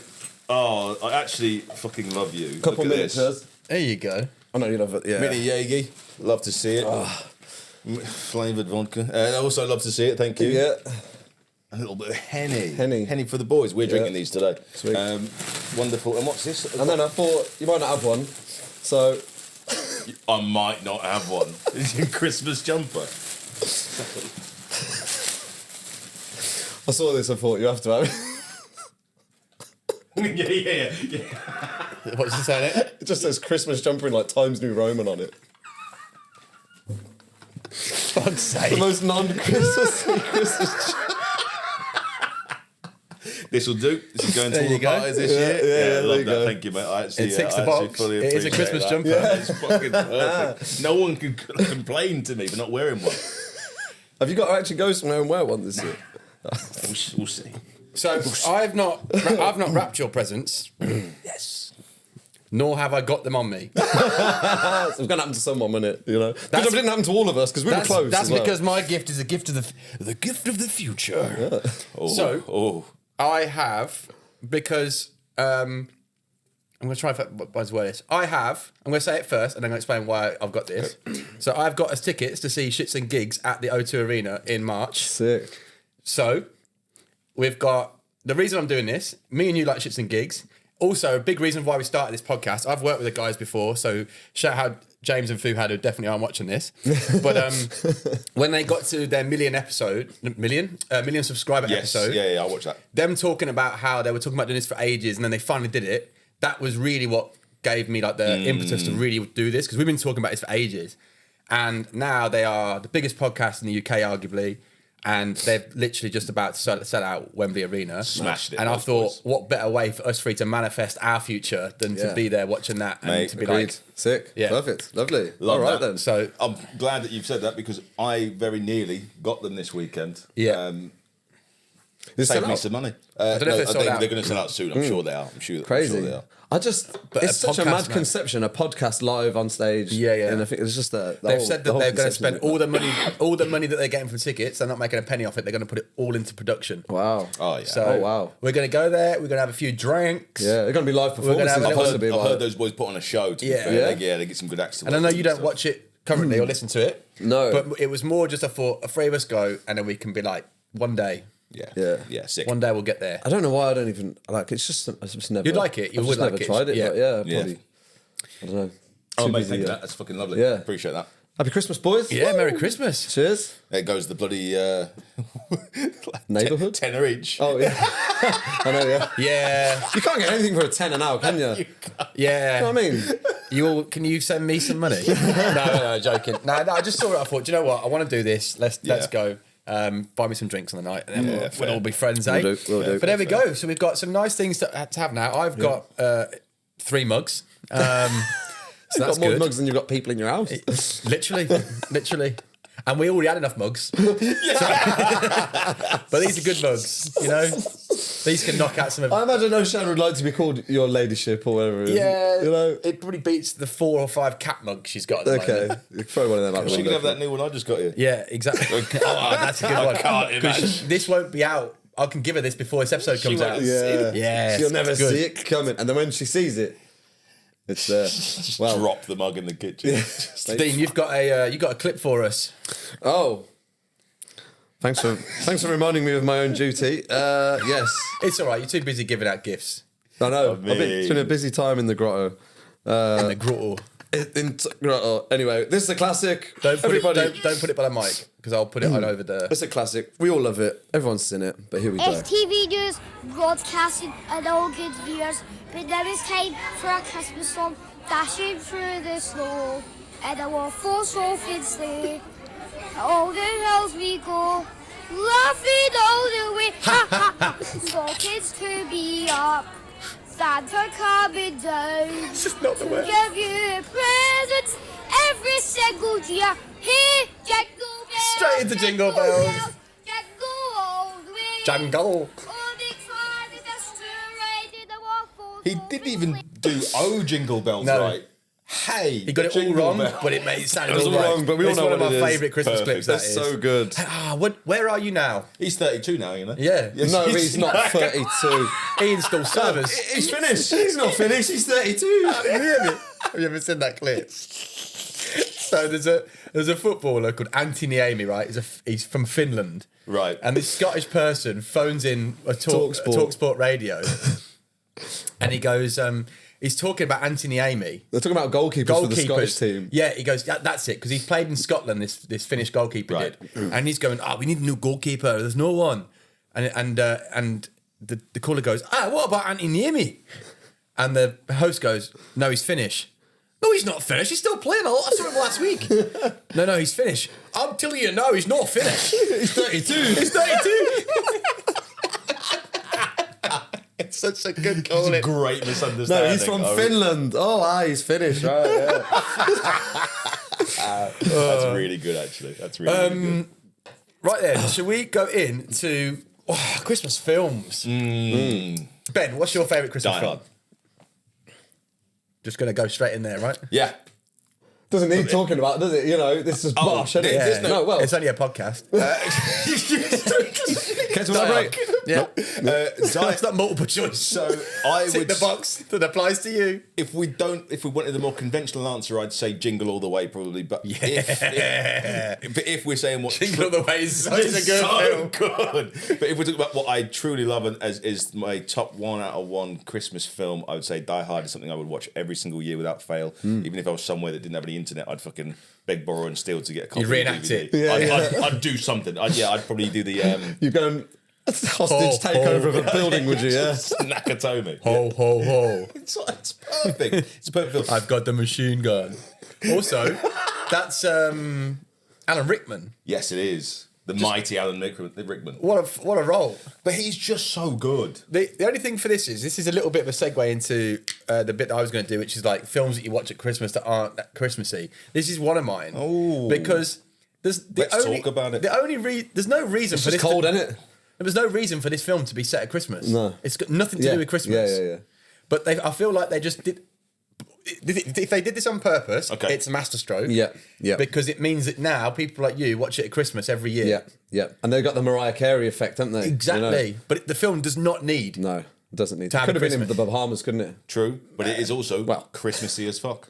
Speaker 2: I actually fucking love you.
Speaker 1: Couple
Speaker 2: Look at
Speaker 1: minutes.
Speaker 2: this.
Speaker 3: There you go.
Speaker 1: I know you love it. Yeah.
Speaker 2: Mini Jaeger. Love to see it. Flavoured vodka. I also love to see it. Thank you.
Speaker 1: Yeah.
Speaker 2: A little bit of Henny.
Speaker 1: Henny.
Speaker 2: For the boys. We're drinking these today.
Speaker 1: Sweet.
Speaker 2: Wonderful. And what's this?
Speaker 1: And then I thought you might not have one, so
Speaker 2: I might not have one. It's a Christmas jumper.
Speaker 1: I saw this. I thought you have to have it.
Speaker 2: yeah.
Speaker 3: What's it saying?
Speaker 1: It just says Christmas jumper in like Times New Roman on it.
Speaker 3: Fuck's sake.
Speaker 1: The most non-Christmas Christmas.
Speaker 2: This will do. This is going to
Speaker 3: There
Speaker 2: all
Speaker 3: you
Speaker 2: the
Speaker 3: go.
Speaker 2: parties this
Speaker 1: Yeah,
Speaker 2: year.
Speaker 1: yeah,
Speaker 2: I
Speaker 1: there
Speaker 2: love
Speaker 1: you
Speaker 2: that.
Speaker 1: go.
Speaker 2: Thank you, mate. I actually,
Speaker 3: It ticks the
Speaker 2: I actually
Speaker 3: box.
Speaker 2: fully
Speaker 3: It is a
Speaker 2: appreciate
Speaker 3: Christmas
Speaker 2: that.
Speaker 3: jumper.
Speaker 2: It's fucking perfect. No one can complain to me for not wearing one.
Speaker 1: Have you got to actually go somewhere and wear one this year?
Speaker 2: We'll see.
Speaker 3: So I've not wrapped your presents.
Speaker 2: Yes.
Speaker 3: Nor have I got them on me.
Speaker 1: So it's going to happen to someone, wouldn't it? You know, because it didn't happen to all of us because we were close.
Speaker 3: That's
Speaker 1: as well.
Speaker 3: because my gift is a gift of the gift of the future.
Speaker 2: Oh,
Speaker 3: So I have because I'm going to try and find word this. I'm going to say it first, and I'm going to explain why I've got this. So I've got us tickets to see Shits and Gigs at the O2 Arena in March.
Speaker 1: Sick.
Speaker 3: So we've got the reason I'm doing this. Me and you like Shits and Gigs. Also, a big reason why we started this podcast. I've worked with the guys before, so shout out James and Fuhad who definitely aren't watching this. But when they got to their million subscriber episode,
Speaker 2: Yeah, I watched that.
Speaker 3: them talking about how they were talking about doing this for ages and then they finally did it. That was really what gave me like the impetus to really do this because we've been talking about this for ages. And now they are the biggest podcast in the UK, arguably. And they're literally just about to sell out Wembley Arena.
Speaker 2: Smashed it.
Speaker 3: And I
Speaker 2: those
Speaker 3: thought,
Speaker 2: boys.
Speaker 3: what better way for us three to manifest our future than to
Speaker 1: Yeah.
Speaker 3: be there watching that and
Speaker 2: Mate,
Speaker 3: to be
Speaker 1: Agreed.
Speaker 3: like,
Speaker 1: Sick.
Speaker 3: Yeah.
Speaker 1: Perfect. Lovely.
Speaker 2: Love
Speaker 1: All right
Speaker 2: that.
Speaker 1: then.
Speaker 3: so
Speaker 2: I'm glad that you've said that because I very nearly got them this weekend.
Speaker 3: Yeah.
Speaker 1: This
Speaker 2: Saved
Speaker 1: sell
Speaker 2: me
Speaker 1: out?
Speaker 2: some money.
Speaker 3: don't know if they're sold out.
Speaker 2: They're going to sell out soon. I'm sure they are. I'm sure
Speaker 1: Crazy.
Speaker 2: they are.
Speaker 1: It's
Speaker 3: a
Speaker 1: such a
Speaker 3: podcast,
Speaker 1: mad
Speaker 3: man.
Speaker 1: conception. A podcast live on stage.
Speaker 3: Yeah.
Speaker 1: And I think it's just the
Speaker 3: they've
Speaker 1: whole,
Speaker 3: said
Speaker 1: the
Speaker 3: that
Speaker 1: whole
Speaker 3: they're going to
Speaker 1: conception
Speaker 3: spend
Speaker 1: of it.
Speaker 3: all the money that they're getting from tickets. They're not making a penny off it. They're going to put it all into production.
Speaker 1: Wow.
Speaker 2: Oh, yeah.
Speaker 3: So
Speaker 1: Oh, wow.
Speaker 3: we're going to go there. We're going to have a few drinks.
Speaker 1: Yeah, they're going to be live
Speaker 3: gonna
Speaker 1: performances.
Speaker 3: have a little-
Speaker 1: possibly,
Speaker 2: I've
Speaker 1: like-
Speaker 2: heard those boys put on a show. To be
Speaker 3: Yeah.
Speaker 2: fair.
Speaker 1: Yeah?
Speaker 2: They get some good acts to
Speaker 3: And I know
Speaker 2: watch
Speaker 3: you
Speaker 2: and
Speaker 3: don't
Speaker 2: stuff.
Speaker 3: watch it currently or listen to it.
Speaker 1: No.
Speaker 3: But it was more just I thought, a three of us go and then we can be like, one day,
Speaker 2: Yeah, sick.
Speaker 3: one day we'll get there.
Speaker 1: I don't know why I don't even like. It's just I've just never.
Speaker 3: You'd like it. You
Speaker 1: I've
Speaker 3: would
Speaker 1: just
Speaker 3: like
Speaker 1: never
Speaker 3: it.
Speaker 1: tried it.
Speaker 3: Yeah.
Speaker 1: But yeah,
Speaker 2: Yeah.
Speaker 1: probably. I don't know.
Speaker 2: Oh,
Speaker 1: Too
Speaker 2: mate,
Speaker 1: busy,
Speaker 2: thank you.
Speaker 1: yeah.
Speaker 2: That's fucking lovely.
Speaker 1: Yeah.
Speaker 2: Appreciate that.
Speaker 1: Happy Christmas, boys.
Speaker 3: Yeah, Merry Christmas.
Speaker 1: Cheers.
Speaker 2: There goes the bloody
Speaker 1: Neighbourhood?
Speaker 2: tenner each.
Speaker 1: Oh yeah. I know. Yeah.
Speaker 3: Yeah,
Speaker 1: You can't get anything for a tenner now, can you?
Speaker 3: yeah.
Speaker 1: You know what I mean?
Speaker 3: Can you send me some money? no, joking. No, I just saw it. I thought, do you know what? I want to do this. Let's go. Buy me some drinks on the night, and then we'll all be friends, eh?
Speaker 1: We'll do.
Speaker 3: But there we go. So we've got some nice things to have now. I've got 3 mugs. So
Speaker 1: You've
Speaker 3: that's
Speaker 1: got more
Speaker 3: good.
Speaker 1: mugs than you've got people in your house.
Speaker 3: Literally. And we already had enough mugs. But these are good mugs, you know? These can knock out some of...
Speaker 1: I imagine O'Shan would like to be called your ladyship or whatever it is.
Speaker 3: Yeah,
Speaker 1: You know?
Speaker 3: it probably beats the 4 or 5 cat mugs she's got at the
Speaker 1: Okay.
Speaker 3: moment.
Speaker 1: You throw one of them out the
Speaker 2: She can
Speaker 1: window.
Speaker 2: have that new one I just got you.
Speaker 3: Yeah, exactly. Oh, that's a good one.
Speaker 2: can't imagine.
Speaker 3: 'Cause this won't be out. I can give her this before this episode comes
Speaker 2: won't
Speaker 3: out.
Speaker 2: see
Speaker 1: Yeah.
Speaker 3: Yeah,
Speaker 1: She'll never
Speaker 3: it's good.
Speaker 1: see it coming. And then when she sees it, It's there. Well,
Speaker 2: Drop the mug in the kitchen.
Speaker 3: Dean, you've got a clip for us.
Speaker 1: Oh. Thanks for reminding me of my own duty. Yes.
Speaker 3: It's all right. You're too busy giving out gifts.
Speaker 1: I know. It's been a busy time in the grotto.
Speaker 3: In the grotto.
Speaker 1: Grotto. Anyway, this is a classic.
Speaker 3: Don't put it by the mic because I'll put it on over there.
Speaker 1: It's a classic. We all love it. Everyone's seen it. But here we go.
Speaker 9: FTV News broadcasting and all good viewers. But now it's time for a Christmas song, dashing through the snow and a waffle soft sleigh. All the hills we go, laughing all the way. Ha ha ha! Stockings to be up, Santa coming down.
Speaker 3: This is not the way.
Speaker 9: Give you presents every single year. Hey, jingle bells.
Speaker 3: Straight into Jingle Bells.
Speaker 9: Jingle all the way.
Speaker 3: Jangle.
Speaker 2: He didn't even do Jingle Bells
Speaker 3: No.
Speaker 2: right. Hey,
Speaker 3: He got it all
Speaker 2: Jingle
Speaker 3: wrong,
Speaker 2: Bell.
Speaker 3: but it sounded
Speaker 1: It was
Speaker 3: all
Speaker 1: all
Speaker 3: right.
Speaker 1: wrong, but we all
Speaker 3: It's
Speaker 1: know
Speaker 3: one
Speaker 1: what
Speaker 3: of
Speaker 1: it
Speaker 3: my
Speaker 1: is.
Speaker 3: favourite Christmas
Speaker 2: Perfect.
Speaker 3: clips. That
Speaker 1: That's
Speaker 3: is.
Speaker 1: so good.
Speaker 3: Where are you now?
Speaker 2: He's 32 now, you know?
Speaker 3: Yeah.
Speaker 1: No, he's not 32.
Speaker 3: He installed servers.
Speaker 1: He's finished. He's not finished. He's 32.
Speaker 3: Have you ever seen that clip? So there's a footballer called Antti Niemi, right? He's from Finland.
Speaker 2: Right.
Speaker 3: And this Scottish person phones in a Talksport radio and he goes, he's talking about Antti Niemi.
Speaker 1: They're talking about goalkeepers for the Scottish team.
Speaker 3: Yeah, he goes, that's it, because he's played in Scotland, this Finnish goalkeeper
Speaker 2: Right.
Speaker 3: did. And he's going, we need a new goalkeeper, there's no one. And the caller goes, what about Antti Niemi? And the host goes, no, he's Finnish. No, he's not Finnish. He's still playing. I saw him last week. No, he's Finnish. I'm telling you, no, he's not Finnish.
Speaker 1: He's 32.
Speaker 3: He's 32. It's such a good call.
Speaker 2: It's a great misunderstanding.
Speaker 1: No, he's from Finland. He's Finnish, right? Yeah.
Speaker 2: That's really good, actually. That's really, really good.
Speaker 3: Right then, shall we go into Christmas films? Ben, what's your favourite Christmas
Speaker 2: Die
Speaker 3: film?
Speaker 2: Hard.
Speaker 3: Just going to go straight in there, right?
Speaker 2: Yeah.
Speaker 1: Doesn't need talking about, does it? You know, this is bosh, isn't it?
Speaker 3: Yeah. It's only a podcast.
Speaker 1: Care to elaborate?
Speaker 3: Yeah. It's not multiple choice.
Speaker 2: So I
Speaker 3: Tick
Speaker 2: would
Speaker 3: the box that applies to you.
Speaker 2: If we wanted a more conventional answer, I'd say Jingle All the Way, probably. But if we're saying what
Speaker 3: Jingle All the Way is such a good film.
Speaker 2: Good. But if we're talking about what I truly love and as is my top 1 out of 1 Christmas film, I would say Die Hard is something I would watch every single year without fail. Even if I was somewhere that didn't have any internet, I'd fucking beg, borrow, and steal to get a copy.
Speaker 3: You'd reenact it.
Speaker 2: I'd do something. I'd probably do the.
Speaker 1: You'd go and hostage takeover of a building, would you? Yeah.
Speaker 2: Nakatomi.
Speaker 3: Ho, ho, ho.
Speaker 2: It's perfect. It's a perfect film.
Speaker 3: I've got the machine gun. Also, that's Alan Rickman.
Speaker 2: Yes, it is. The mighty Alan Rickman.
Speaker 3: What a role.
Speaker 2: But he's just so good.
Speaker 3: The only thing for this is a little bit of a segue into the bit that I was going to do, which is like films that you watch at Christmas that aren't that Christmassy. This is one of mine.
Speaker 2: Oh.
Speaker 3: Because let's
Speaker 2: talk about it.
Speaker 3: There's no reason for this.
Speaker 1: It's cold, isn't it?
Speaker 3: There was no reason for this film to be set at Christmas.
Speaker 1: No.
Speaker 3: It's got nothing to do with Christmas.
Speaker 1: Yeah.
Speaker 3: But I feel like they just did. If they did this on purpose, it's a masterstroke.
Speaker 1: Yeah.
Speaker 3: Because it means that now people like you watch it at Christmas every year.
Speaker 1: Yeah. And they've got the Mariah Carey effect, haven't they?
Speaker 3: Exactly.
Speaker 1: You know?
Speaker 3: But the film does not need.
Speaker 1: No, it doesn't need
Speaker 3: To
Speaker 1: to.
Speaker 3: have
Speaker 1: Could
Speaker 3: a
Speaker 1: have been in
Speaker 3: Christmas.
Speaker 1: the Bahamas, couldn't it?
Speaker 2: True. But it is also Christmassy as fuck.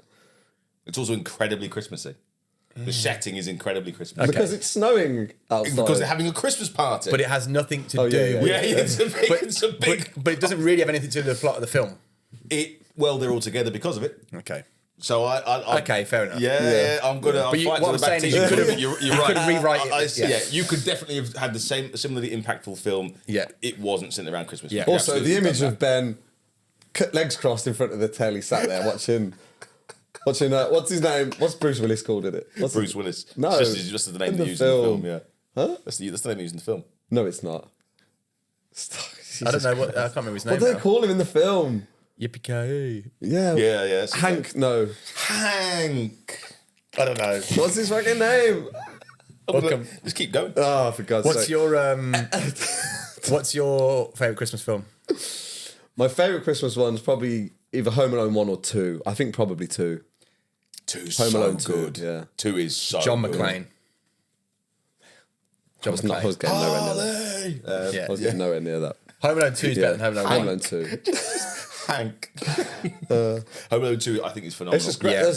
Speaker 2: It's also incredibly Christmassy. The setting is incredibly Christmassy.
Speaker 1: Because it's snowing outside.
Speaker 2: Because they're having a Christmas party.
Speaker 3: But it has nothing to do with.
Speaker 2: It's a big.
Speaker 3: But it doesn't really have anything to do with the plot of the film.
Speaker 2: Well, they're all together because of it.
Speaker 3: Okay.
Speaker 2: So I
Speaker 3: okay, fair enough.
Speaker 2: Yeah, I'm gonna.
Speaker 3: But
Speaker 2: fight
Speaker 3: what
Speaker 2: to
Speaker 3: I'm
Speaker 2: the back
Speaker 3: saying is
Speaker 2: to
Speaker 3: you could have
Speaker 2: you're right.
Speaker 3: rewrite it.
Speaker 2: Yeah, you could definitely have had a similarly impactful film.
Speaker 3: Yeah,
Speaker 2: it wasn't sitting around Christmas.
Speaker 3: Yeah.
Speaker 1: Also, the image of Ben, legs crossed in front of the telly, sat there watching. What's his name? What's Bruce Willis called in it?
Speaker 2: Bruce Willis.
Speaker 1: No,
Speaker 2: it's just the name they use in the film. Yeah.
Speaker 1: Huh?
Speaker 2: That's the name they use in the film.
Speaker 1: No, it's not.
Speaker 3: I don't know what. I can't remember his name.
Speaker 1: What do they call him in the film?
Speaker 3: Yippee-ki-yay.
Speaker 1: Yeah. Hank. No.
Speaker 2: Hank.
Speaker 3: I don't know.
Speaker 1: What's his fucking name?
Speaker 3: Welcome.
Speaker 2: Just keep going.
Speaker 1: Oh, for God's
Speaker 3: What's
Speaker 1: sake.
Speaker 3: What's your favourite Christmas film?
Speaker 1: My favourite Christmas one's probably either Home Alone 1 or 2. I think probably 2.
Speaker 2: 2's
Speaker 1: Home
Speaker 2: so
Speaker 1: Alone
Speaker 2: good.
Speaker 1: 2, yeah.
Speaker 2: 2 is so
Speaker 3: John
Speaker 2: good.
Speaker 3: McClane.
Speaker 1: I was getting nowhere near that.
Speaker 3: Yeah.
Speaker 1: I was getting nowhere near that.
Speaker 3: Home Alone 2 is better than Home Alone 1.
Speaker 1: Home Alone 2.
Speaker 2: Hank. Home Alone 2, I think, is phenomenal.
Speaker 1: It's just great.
Speaker 3: Yeah.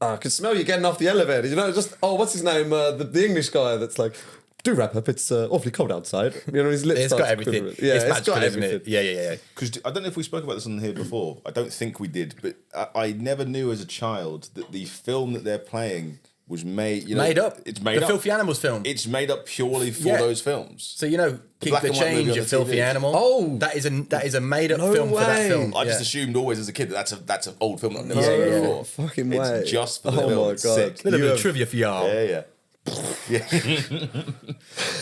Speaker 1: I can smell you getting off the elevator. You know, just what's his name? The English guy that's like, do wrap up. It's awfully cold outside. You know, his lips.
Speaker 3: It's got everything.
Speaker 1: Yeah,
Speaker 3: it's magical, isn't it? Yeah.
Speaker 2: Because I don't know if we spoke about this on here before. I don't think we did, but I never knew as a child that the film that they're playing was made. You know,
Speaker 3: Made up.
Speaker 2: It's made
Speaker 3: the
Speaker 2: up.
Speaker 3: Filthy Animals film.
Speaker 2: It's made up purely for those films.
Speaker 3: So you know, Keep
Speaker 2: black
Speaker 3: the
Speaker 2: and white movie
Speaker 3: Change,
Speaker 2: on
Speaker 3: you
Speaker 2: the
Speaker 3: filthy
Speaker 2: TV.
Speaker 3: animal.
Speaker 1: Oh.
Speaker 3: that is a made up
Speaker 1: No
Speaker 3: film for that
Speaker 1: way.
Speaker 3: film.
Speaker 2: I just assumed always as a kid that that's an old film that I've never
Speaker 3: Yeah,
Speaker 2: seen
Speaker 3: yeah.
Speaker 2: before.
Speaker 1: Fucking
Speaker 2: It's
Speaker 1: way.
Speaker 2: just for the
Speaker 1: Oh
Speaker 2: film.
Speaker 1: my
Speaker 2: It's
Speaker 1: God.
Speaker 2: sick.
Speaker 3: A little bit of trivia for y'all.
Speaker 2: Yeah.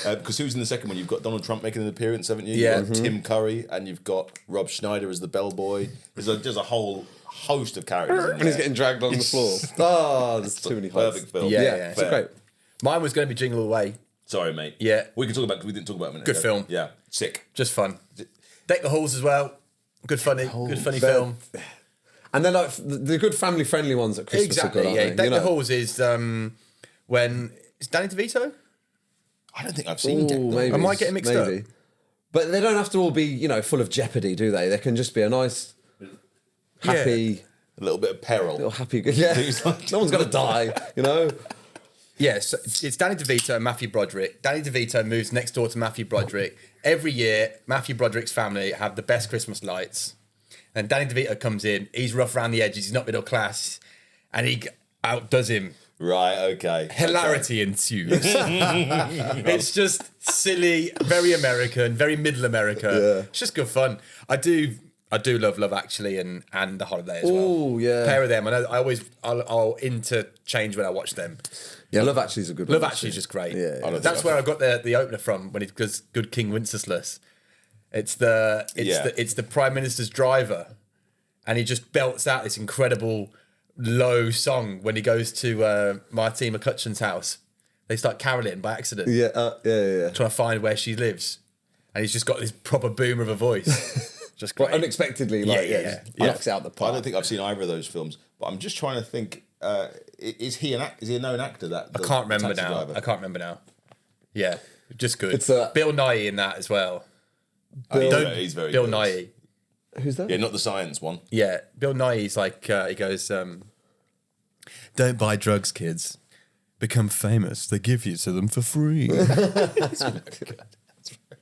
Speaker 2: Because who's in the second one? You've got Donald Trump making an appearance, haven't you?
Speaker 3: Yeah.
Speaker 2: You've got Tim Curry, and you've got Rob Schneider as the bellboy. There's a whole host of characters.
Speaker 1: And he's getting dragged on the floor. Oh, there's too many holes.
Speaker 2: Perfect film.
Speaker 3: Yeah.
Speaker 1: It's great.
Speaker 3: Mine was going to be Jingle All the Way.
Speaker 2: Sorry, mate.
Speaker 3: Yeah.
Speaker 2: We didn't talk about it a minute
Speaker 3: Good
Speaker 2: ago.
Speaker 3: film.
Speaker 2: Yeah. Sick.
Speaker 3: Just fun. Deck the Halls as well. Good funny film.
Speaker 1: And then like the good family friendly ones at Christmas
Speaker 3: Exactly.
Speaker 1: are good,
Speaker 3: Yeah.
Speaker 1: aren't they?
Speaker 3: Deck the Halls is when is Danny DeVito?
Speaker 2: I don't think I've seen Deck the Halls.
Speaker 1: Maybe.
Speaker 3: I might get it mixed up.
Speaker 1: But they don't have to all be, you know, full of jeopardy, do they? They can just be a nice, happy,
Speaker 2: A little bit of peril.
Speaker 1: little happy. Yeah, no one's gonna die, you know.
Speaker 3: Yes, it's Danny DeVito and Matthew Broderick. Danny DeVito moves next door to Matthew Broderick. Every year, Matthew Broderick's family have the best Christmas lights. And Danny DeVito comes in. He's rough around the edges. He's not middle class. And he outdoes him.
Speaker 2: Right, okay.
Speaker 3: Hilarity ensues. It's just silly, very American, very middle America.
Speaker 1: Yeah.
Speaker 3: It's just good fun. I do love Love Actually and The Holiday as well.
Speaker 1: Oh yeah,
Speaker 3: Pair of them. I know I'll interchange when I watch them.
Speaker 1: yeah. Love Actually is a good
Speaker 3: Love
Speaker 1: one.
Speaker 3: Actually is just great.
Speaker 1: Yeah, yeah.
Speaker 3: That's where I got the opener from when it goes Good King Wenceslas. It's the Prime Minister's driver, and he just belts out this incredible low song when he goes to Martine McCutcheon's house. They start caroling by accident.
Speaker 1: Yeah,
Speaker 3: Trying to find where she lives, and he's just got this proper boom of a voice. Just great.
Speaker 1: Well, unexpectedly, like
Speaker 3: Yeah.
Speaker 1: knocks out the
Speaker 2: I
Speaker 1: park.
Speaker 2: don't think I've seen either of those films, but I'm just trying to think. Is he a known actor?
Speaker 3: I can't remember now. Yeah, just good.
Speaker 1: It's
Speaker 3: Bill Nighy in that as well.
Speaker 2: He's very
Speaker 3: Bill
Speaker 2: good.
Speaker 3: Nighy.
Speaker 1: Who's that?
Speaker 2: Yeah, not the science one.
Speaker 3: Yeah, Bill Nighy's like he goes, "Don't buy drugs, kids. Become famous. They give you to them for free."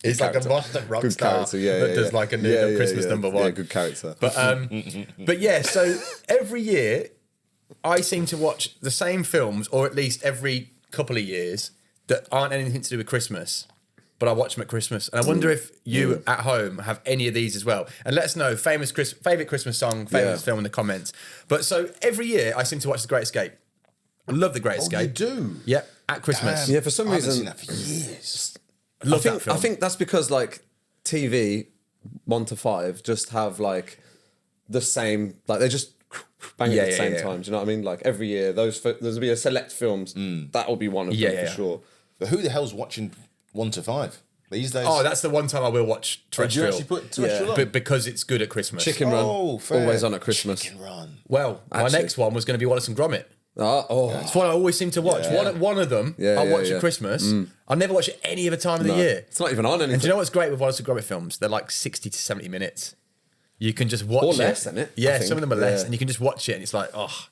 Speaker 3: He's like a Boston rock
Speaker 1: Good
Speaker 3: star
Speaker 1: character, yeah,
Speaker 3: that
Speaker 1: yeah,
Speaker 3: does
Speaker 1: yeah.
Speaker 3: like a new
Speaker 1: Yeah,
Speaker 3: Christmas
Speaker 1: yeah.
Speaker 3: number one.
Speaker 1: Yeah, good character.
Speaker 3: But yeah, so every year I seem to watch the same films, or at least every couple of years, that aren't anything to do with Christmas, but I watch them at Christmas. And I wonder if you at home have any of these as well. And let us know, favourite Christmas song, favourite film in the comments. But so every year I seem to watch The Great Escape. I love The Great Escape.
Speaker 2: You do?
Speaker 3: Yep, at Christmas.
Speaker 1: Yeah, for some
Speaker 2: I haven't
Speaker 1: reason,
Speaker 2: seen that for years.
Speaker 3: Love that film.
Speaker 1: I think that's because like TV 1 to 5 just have like the same, like they just bang it at the same time. Do you know what I mean? Like every year, there'll be a select films that will be one of them for sure.
Speaker 2: But who the hell's watching 1 to 5 these days?
Speaker 3: Oh, that's the one time I will watch
Speaker 2: Do you
Speaker 3: Terrestrial.
Speaker 2: actually put Terrestrial on?
Speaker 3: But because it's good at Christmas.
Speaker 1: Chicken Run,
Speaker 2: fair.
Speaker 1: always on at Christmas.
Speaker 2: Chicken Run.
Speaker 3: Well, my
Speaker 1: Actually.
Speaker 3: next one was going to be Wallace and Gromit.
Speaker 1: Oh,
Speaker 3: It's one I always seem to watch.
Speaker 2: Yeah.
Speaker 3: One of them
Speaker 1: Yeah,
Speaker 3: I'll
Speaker 1: yeah,
Speaker 3: watch
Speaker 1: yeah.
Speaker 3: at Christmas. I'll never watch it any other time of the year.
Speaker 1: it's not even on anything.
Speaker 3: And do you know what's great with Wallace and Gromit films? They're like 60 to 70 minutes. You can just watch
Speaker 1: Or
Speaker 3: it.
Speaker 1: less, isn't it? I
Speaker 3: Yeah,
Speaker 1: think.
Speaker 3: some of them are less.
Speaker 1: Yeah.
Speaker 3: And you can just watch it and it's like, oh,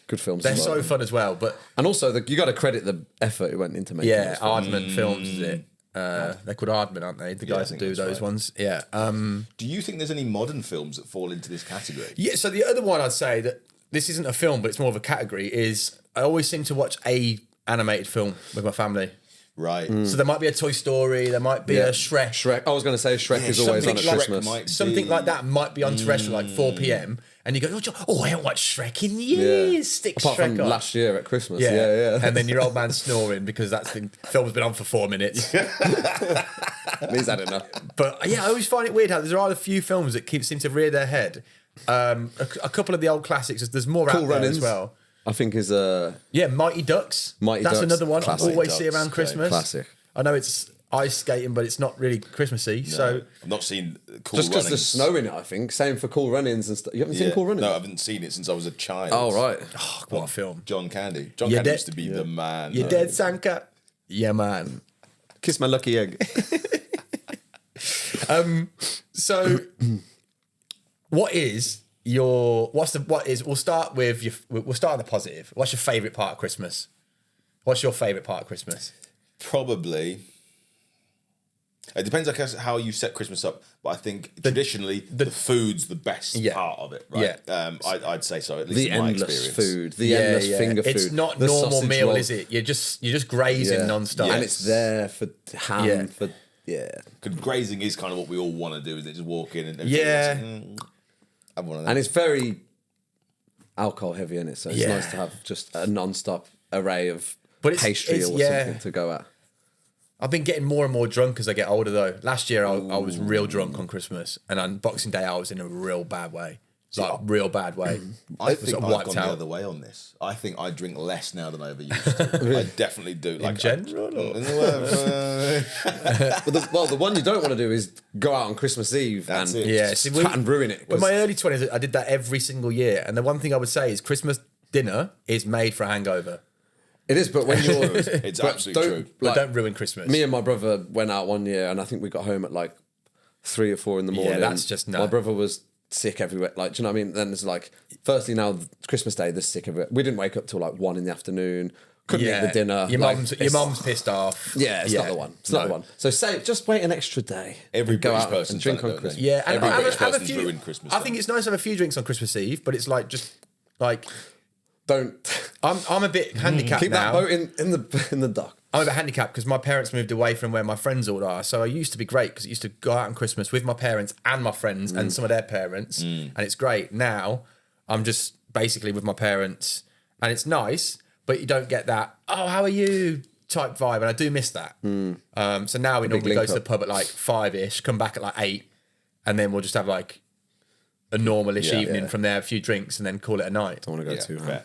Speaker 1: Good films.
Speaker 3: they're
Speaker 1: as well.
Speaker 3: so fun as well. But
Speaker 1: And also, you got to credit the effort it went into making.
Speaker 3: yeah,
Speaker 1: those films.
Speaker 3: Aardman Films, is it? They're called Aardman, aren't they? The guys that
Speaker 2: think
Speaker 3: do
Speaker 2: that's
Speaker 3: those
Speaker 2: right.
Speaker 3: ones. Yeah.
Speaker 2: Do you think there's any modern films that fall into this category?
Speaker 3: Yeah, so the other one I'd say that this isn't a film, but it's more of a category, is I always seem to watch a animated film with my family.
Speaker 2: Right.
Speaker 3: So there might be a Toy Story, there might be a Shrek.
Speaker 1: Shrek. I was going to say Shrek is always on at
Speaker 3: something like
Speaker 1: Christmas.
Speaker 3: Something like that might be on terrestrial, like 4 p.m. And you go, oh, I haven't watched Shrek in years. Stick
Speaker 1: Apart
Speaker 3: Shrek
Speaker 1: from
Speaker 3: on.
Speaker 1: last year at Christmas. Yeah.
Speaker 3: And then your old man snoring because the film's been on for 4 minutes.
Speaker 1: He's had enough.
Speaker 3: But yeah, I always find it weird how there are a few films that seem to rear their head. A couple of the old classics, there's more
Speaker 1: Cool
Speaker 3: out there
Speaker 1: Runnings.
Speaker 3: as well.
Speaker 1: I think is
Speaker 3: Yeah, Mighty Ducks.
Speaker 1: Mighty
Speaker 3: That's
Speaker 1: Ducks,
Speaker 3: another one I
Speaker 1: classic.
Speaker 3: always see
Speaker 2: Ducks,
Speaker 3: around
Speaker 2: great.
Speaker 3: Christmas.
Speaker 1: Classic.
Speaker 3: I know it's ice skating, but it's not really Christmassy. So
Speaker 2: I've not seen Cool
Speaker 1: just because
Speaker 2: Runnings.
Speaker 1: there's snow in it. I think same for Cool Runnings and stuff. You haven't seen Cool Runnings?
Speaker 2: No, I haven't seen it since I was a child.
Speaker 1: Oh right.
Speaker 3: what a film.
Speaker 2: John Candy. John
Speaker 3: You're
Speaker 2: Candy
Speaker 3: dead-
Speaker 2: used to be the man.
Speaker 3: You dead, Sanka? Yeah, man.
Speaker 1: Kiss my lucky egg.
Speaker 3: So What is we'll start with we'll start on the positive. What's your favourite part of Christmas? What's your favourite part of Christmas?
Speaker 2: Probably. It depends, I guess, how you set Christmas up. But I think traditionally the food's the best part of it, right?
Speaker 3: Yeah.
Speaker 2: I'd say so. At least
Speaker 1: The
Speaker 2: in my
Speaker 1: endless
Speaker 2: experience.
Speaker 1: food, the endless finger food.
Speaker 3: It's not
Speaker 1: the
Speaker 3: normal
Speaker 1: sausage
Speaker 3: meal,
Speaker 1: roll.
Speaker 3: is it? You're just grazing non-stop.
Speaker 1: And it's there for ham, for
Speaker 2: Because grazing is kind of what we all want to do, isn't it? Just walk in and have one of them.
Speaker 1: And it's very alcohol heavy in it, so it's nice to have just a non-stop array of pastry or something to go at.
Speaker 3: I've been getting more and more drunk as I get older, though. Last year, I was real drunk on Christmas, and on Boxing Day, I was in a real bad way. Real bad way.
Speaker 2: I think I've gone the other way on this. I think I drink less now than I ever used to. I definitely do.
Speaker 3: In general?
Speaker 1: The one you don't want to do is go out on Christmas Eve and ruin it.
Speaker 3: In my early 20s, I did that every single year, and the one thing I would say is Christmas dinner is made for a hangover.
Speaker 1: It is, but when you're...
Speaker 2: it's absolutely true.
Speaker 3: But don't ruin Christmas.
Speaker 1: Me and my brother went out one year, and I think we got home at like 3 or 4 in the morning.
Speaker 3: Yeah, that's just
Speaker 1: My brother was sick everywhere. Like, do you know what I mean? Then it's like, firstly now, Christmas Day, there's sick everywhere. We didn't wake up till like 1 in the afternoon. Couldn't eat the dinner.
Speaker 3: Your mum's pissed off.
Speaker 1: Yeah, it's not the one. It's not the one. So just wait an extra day.
Speaker 2: Every
Speaker 1: go
Speaker 2: British
Speaker 1: out
Speaker 2: person
Speaker 1: and drink on Christmas.
Speaker 3: Yeah, and
Speaker 2: every British
Speaker 3: have a
Speaker 2: person's
Speaker 3: few.
Speaker 2: ruined Christmas.
Speaker 3: I think it's nice to have a few drinks on Christmas Eve, but it's like just like
Speaker 1: don't.
Speaker 3: I'm a bit handicapped
Speaker 1: keep
Speaker 3: now.
Speaker 1: Keep that boat in the dock.
Speaker 3: I'm a bit handicapped because my parents moved away from where my friends all are. So I used to be great because I used to go out on Christmas with my parents and my friends and some of their parents, and it's great. Now I'm just basically with my parents, and it's nice, but you don't get that "oh, how are you" type vibe, and I do miss that. So now we normally go to the pub at like 5-ish, come back at like 8, and then we'll just have like a normal-ish evening from there, a few drinks, and then call it a night.
Speaker 1: Don't want to go too hard.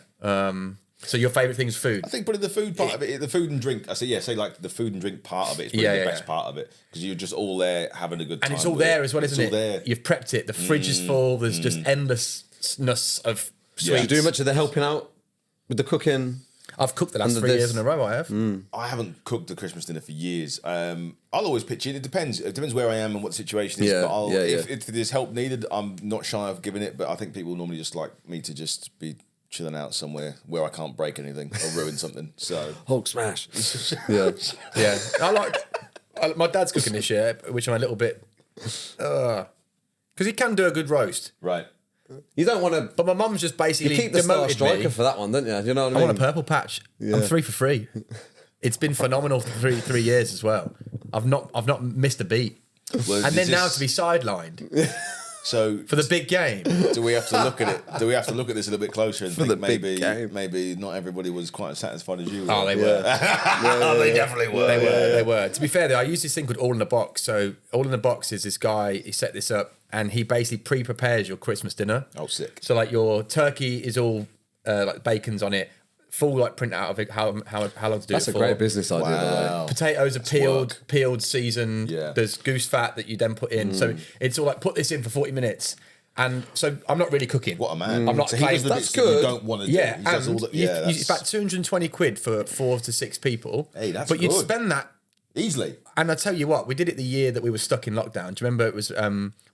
Speaker 3: So your favourite thing is food?
Speaker 2: I think probably the food part of it, the food and drink. I say like the food and drink part of it is probably the best part of it because you're just all there having a good time.
Speaker 3: And it's all there as well, isn't it?
Speaker 2: There.
Speaker 3: You've prepped it. The fridge is full. There's just endlessness of sweets.
Speaker 1: Do you do much of the helping out with the cooking?
Speaker 3: I've cooked the last 3 years in a row. I have.
Speaker 2: I haven't cooked the Christmas dinner for years. I'll always pitch in. It depends. It depends where I am and what the situation is. But if there's help needed, I'm not shy of giving it. But I think people normally just like me to just be chilling out somewhere where I can't break anything or ruin something. So
Speaker 1: Hulk smash.
Speaker 3: yeah. My dad's cooking this year, which I'm a little bit because he can do a good roast.
Speaker 2: Right.
Speaker 1: You don't want to,
Speaker 3: but my mum's just basically
Speaker 1: you keep the Star
Speaker 3: demoted
Speaker 1: Striker
Speaker 3: me.
Speaker 1: for that one, don't you? You know what I mean?
Speaker 3: I want a purple patch. I'm 3 for 3. It's been phenomenal for three years as well. I've not missed a beat.
Speaker 2: Well,
Speaker 3: and then now to be sidelined.
Speaker 2: So
Speaker 3: for the big game,
Speaker 2: do we have to look at it? Do we have to look at this a little bit closer and think maybe not everybody was quite as satisfied as you were?
Speaker 3: Oh, they were.
Speaker 2: They definitely were.
Speaker 3: They were. To be fair, though, I use this thing called All in a Box. So All in a Box is this guy. He set this up, and he basically pre-prepares your Christmas dinner.
Speaker 2: Oh, sick!
Speaker 3: So like your turkey is all like bacon's on it. Full like print out of it, how long to do it for.
Speaker 1: That's a great business idea.
Speaker 2: Wow.
Speaker 3: Potatoes are peeled, seasoned.
Speaker 2: Yeah.
Speaker 3: There's goose fat that you then put in. So it's all like put this in for 40 minutes. And so I'm not really cooking.
Speaker 2: What a man.
Speaker 3: I'm not
Speaker 2: so
Speaker 3: playing.
Speaker 2: That's good. You don't want to do.
Speaker 3: Yeah,
Speaker 2: He does all the,
Speaker 3: it's about 220 quid for 4 to 6 people.
Speaker 2: Hey, that's
Speaker 3: But you'd
Speaker 2: good.
Speaker 3: spend that
Speaker 2: easily.
Speaker 3: And I tell you what, we did it the year that we were stuck in lockdown. Do you remember it was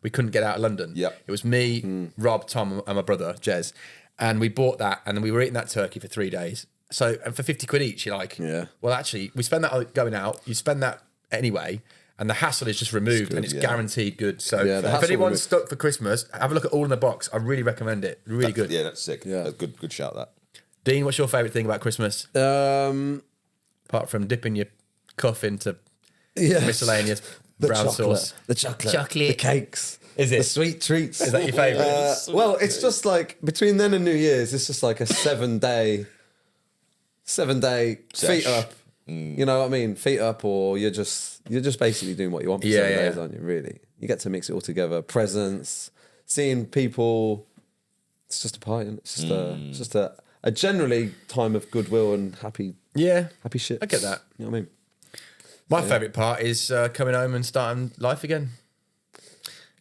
Speaker 3: we couldn't get out of London?
Speaker 2: Yep.
Speaker 3: It was me, Rob, Tom, and my brother, Jez. And we bought that and we were eating that turkey for 3 days. So, and for 50 quid each, you're like, well, actually, we spend that going out, you spend that anyway, and the hassle is just removed and it's guaranteed good. So, if anyone's stuck for Christmas, have a look at All in the Box. I really recommend it. Really good.
Speaker 2: Yeah, that's sick. Yeah. That's good shout, that.
Speaker 3: Dean, what's your favourite thing about Christmas? Apart from dipping your cuff into miscellaneous brown sauce.
Speaker 1: The chocolate. The cakes.
Speaker 3: Is it?
Speaker 1: The sweet treats.
Speaker 3: Is that your favourite?
Speaker 1: Well, it's just like, between then and New Year's, it's just like a 7-day feet up. You know what I mean? Feet up, or you're just basically doing what you want for 7 days, aren't you? Really, you get to mix it all together. Presents, seeing people. It's just a party. And it's just a generally time of goodwill and happy shit.
Speaker 3: I get that.
Speaker 1: You know what I mean?
Speaker 3: My favourite part is coming home and starting life again.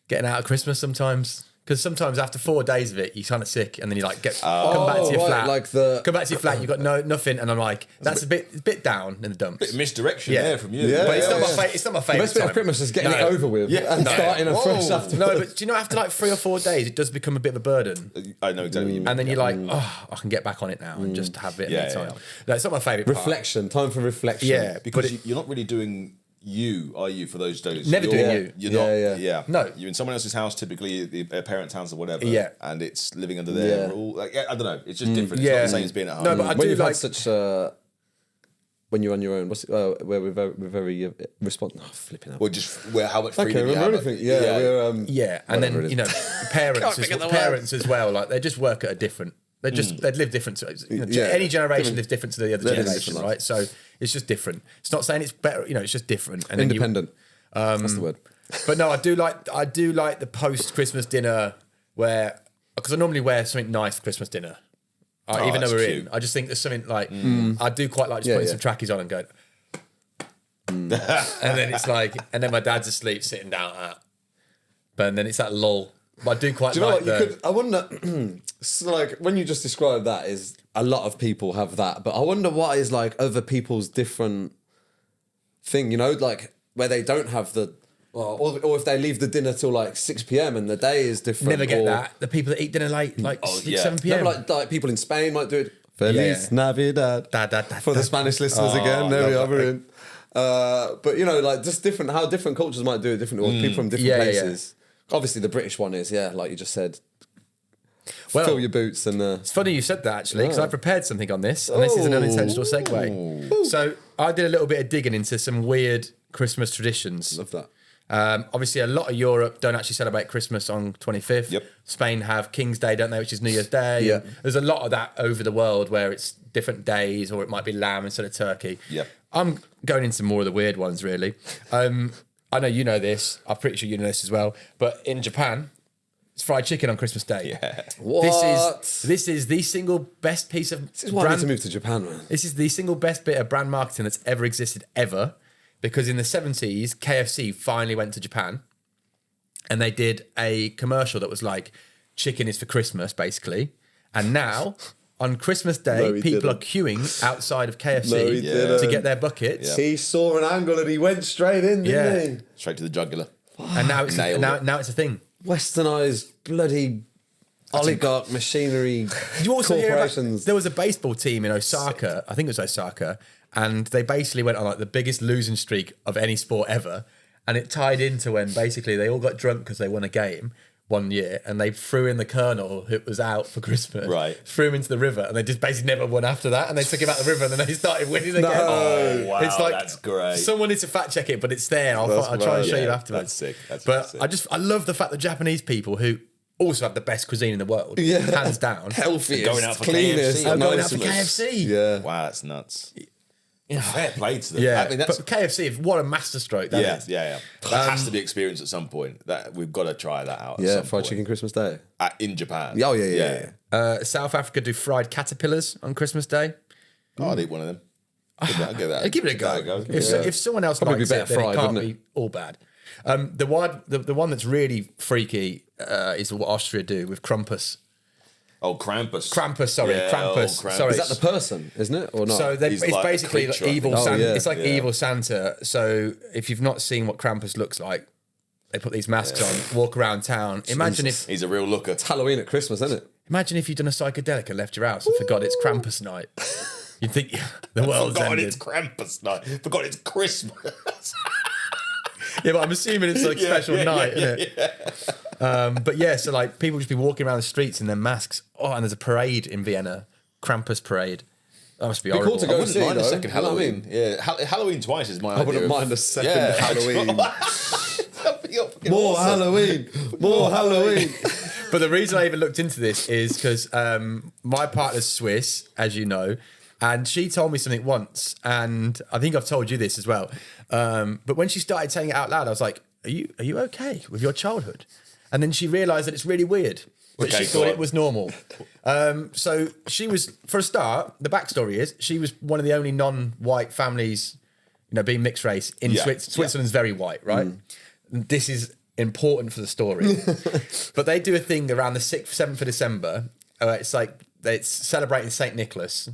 Speaker 3: Getting out at Christmas sometimes. Because sometimes after 4 days of it, you're kind of sick, and then you like come back to your flat. Come back to your flat, you've got nothing, and I'm like, that's a bit down in the dumps.
Speaker 2: Bit of misdirection there from you.
Speaker 3: But it's not my favourite.
Speaker 1: The best bit of Christmas is getting it over with and starting afresh after.
Speaker 3: No, but do you know after like 3 or 4 days, it does become a bit of a burden.
Speaker 2: I know exactly what you mean.
Speaker 3: And then you're like, oh, I can get back on it now and just have a bit of time. No, it's not my favourite part.
Speaker 1: Reflection, time for reflection.
Speaker 3: Yeah,
Speaker 2: because you're not really doing you, are you, for those days?
Speaker 3: Never doing you.
Speaker 2: You're not. Yeah.
Speaker 3: No.
Speaker 2: You're in someone else's house, typically their parents' house or whatever.
Speaker 3: Yeah.
Speaker 2: And it's living under their rule. Like, I don't know. It's just different. It's not the same as being at home.
Speaker 3: No, but I
Speaker 1: when
Speaker 3: do
Speaker 1: you've
Speaker 3: like
Speaker 1: had such when you're on your own, where we're very responsive. Oh, flipping out.
Speaker 2: Well, just how much freedom you
Speaker 1: remember
Speaker 2: have.
Speaker 1: anything. We're
Speaker 3: and then parents as well. Like they just work at a different. They live different. Any generation lives different to the other generation, right? So it's just different. It's not saying it's better. It's just different. And
Speaker 1: independent. That's the word.
Speaker 3: But no, I do like the post Christmas dinner where, because I normally wear something nice for Christmas dinner. Even though we're in, I just think there's something like I do quite like just putting some trackies on and going, and then it's like, and then my dad's asleep sitting down but then it's that lull. But I do quite like
Speaker 1: I wonder, so like when you just described that, is a lot of people have that, but I wonder what is like other people's different thing, like where they don't have the, or if they leave the dinner till like 6 p.m. and the day is different.
Speaker 3: Never get that. The people that eat dinner late, like 6, 7 p.m.
Speaker 1: No, like people in Spain might do it. Feliz Navidad. For the Spanish listeners again, there we are, we're in. But like just different, how different cultures might do it differently, or people from different places. Obviously, the British one is, like you just said, fill your boots and...
Speaker 3: It's funny you said that, actually, because I prepared something on this, and this is an unintentional segue. So I did a little bit of digging into some weird Christmas traditions.
Speaker 1: Love that.
Speaker 3: Obviously, a lot of Europe don't actually celebrate Christmas on 25th.
Speaker 2: Yep.
Speaker 3: Spain have King's Day, don't they, which is New Year's Day.
Speaker 1: Yeah.
Speaker 3: There's a lot of that over the world where it's different days, or it might be lamb instead of turkey.
Speaker 2: Yep.
Speaker 3: I'm going into more of the weird ones, really. I know you know this. I'm pretty sure you know this as well. But in Japan, it's fried chicken on Christmas Day.
Speaker 2: Yeah.
Speaker 1: What?
Speaker 3: This is the single best piece of
Speaker 1: This is why I need to move to Japan, man.
Speaker 3: This is the single best bit of brand marketing that's ever existed, ever. Because in the 70s, KFC finally went to Japan and they did a commercial that was like, chicken is for Christmas, basically. And now, on Christmas Day, people are queuing outside of KFC to get their buckets.
Speaker 1: He saw an angle and he went straight in, didn't he?
Speaker 2: Straight to the jugular.
Speaker 3: And now it's now it's a thing.
Speaker 1: Westernised bloody oligarch machinery
Speaker 3: You also hear
Speaker 1: corporations.
Speaker 3: there was a baseball team in Osaka, I think it was Osaka, and they basically went on like the biggest losing streak of any sport ever. And it tied into when basically they all got drunk because they won a game one year, and they threw in the colonel who was out for Christmas, threw him into the river, and they just basically never won after that, and they took him out the river, and then they started winning again.
Speaker 2: Oh, wow,
Speaker 3: it's like,
Speaker 2: that's great.
Speaker 3: Someone needs to fact check it, but it's there. I'll try and show you afterwards.
Speaker 2: That's sick.
Speaker 3: But I love the fact that Japanese people who also have the best cuisine in the world, hands down,
Speaker 1: healthiest,
Speaker 2: going out for
Speaker 1: cleanest,
Speaker 3: KFC, going out for KFC.
Speaker 1: Yeah,
Speaker 2: wow, that's nuts. Fair play to them.
Speaker 3: Yeah,
Speaker 2: I mean, that's
Speaker 3: but KFC, what a masterstroke that is.
Speaker 2: That has to be experienced at some point. That we've got to try that out.
Speaker 1: Yeah, fried chicken Christmas Day
Speaker 2: in Japan.
Speaker 1: Oh yeah.
Speaker 3: South Africa do fried caterpillars on Christmas Day.
Speaker 2: Oh, I'd eat one of them. I'll give that.
Speaker 3: Give it a go. If someone else likes it, then it can't be all bad. The one that's really freaky is what Austria do with Krampus.
Speaker 2: Oh, Krampus.
Speaker 3: Krampus. Sorry.
Speaker 1: Is that the person, isn't it, or not?
Speaker 3: So it's
Speaker 2: like
Speaker 3: basically
Speaker 2: creature,
Speaker 3: evil Santa.
Speaker 1: Yeah.
Speaker 3: It's like evil Santa. So if you've not seen what Krampus looks like, they put these masks on, walk around town. Imagine if
Speaker 2: he's a real looker.
Speaker 1: It's Halloween at Christmas, isn't it?
Speaker 3: Imagine if you'd done a psychedelic and left your house and forgot it's Krampus night. You'd think the world's
Speaker 2: forgot
Speaker 3: ended.
Speaker 2: It's Krampus night. Forgot it's Christmas.
Speaker 3: Yeah, but I'm assuming it's like a special night, isn't it? But yeah, so like people just be walking around the streets in their masks. Oh, and there's a parade in Vienna, Krampus parade. That must be horrible.
Speaker 1: Cool to go
Speaker 2: I wouldn't mind a second
Speaker 1: you know
Speaker 2: Halloween.
Speaker 1: what I mean?
Speaker 2: Yeah, Halloween twice is my idea.
Speaker 1: I wouldn't mind a second Halloween.
Speaker 2: More
Speaker 1: Halloween. More Halloween.
Speaker 3: But the reason I even looked into this is because my partner's Swiss, as you know, and she told me something once, and I think I've told you this as well. But when she started saying it out loud, I was like, "Are you okay with your childhood?" And then she realised that it's really weird. But she thought it was normal. So she was, for a start, the backstory is she was one of the only non-white families, being mixed race in Switzerland's very white, right? This is important for the story. But they do a thing around the 6th, 7th of December. It's celebrating St. Nicholas.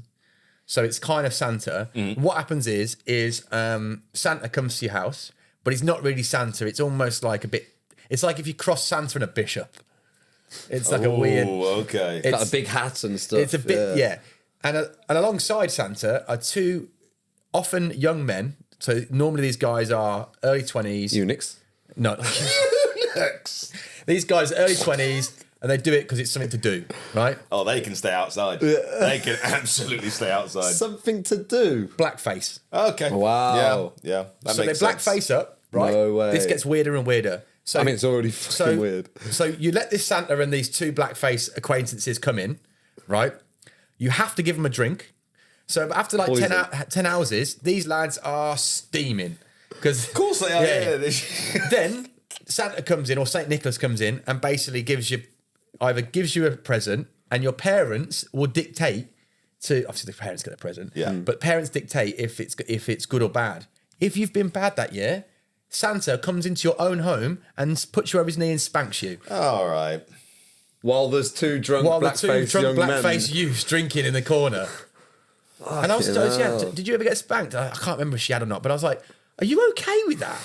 Speaker 3: So it's kind of Santa. What happens is Santa comes to your house, but he's not really Santa. It's almost like it's like if you cross Santa and a bishop. It's like a weird...
Speaker 2: okay.
Speaker 1: It's like a big hat and stuff.
Speaker 3: It's a bit, yeah. And alongside Santa are two often young men. So normally these guys are early 20s.
Speaker 1: Eunuchs.
Speaker 3: No. Eunuchs. These guys are early 20s. And they do it because it's something to do, right?
Speaker 2: Oh, they can stay outside. They can absolutely stay outside.
Speaker 1: Something to do.
Speaker 3: Blackface.
Speaker 2: Okay.
Speaker 1: Wow.
Speaker 2: Yeah. That
Speaker 3: So they
Speaker 2: makes sense.
Speaker 3: blackface up, right?
Speaker 1: No way.
Speaker 3: This gets weirder and weirder. So
Speaker 1: I mean, it's already fucking weird.
Speaker 3: So you let this Santa and these two blackface acquaintances come in, right? You have to give them a drink. So after like 10 hours, these lads are steaming.
Speaker 2: Of course they are. Yeah.
Speaker 3: Then Santa comes in, or St. Nicholas comes in, and basically gives you a present, and your parents will dictate to, obviously the parents get a present, but parents dictate if it's good or bad. If you've been bad that year, Santa comes into your own home and puts you over his knee and spanks you.
Speaker 2: All right.
Speaker 1: While there's two drunk
Speaker 3: blackface youths drinking in the corner. And I was did you ever get spanked? I can't remember if she had or not, but I was like, are you okay with that?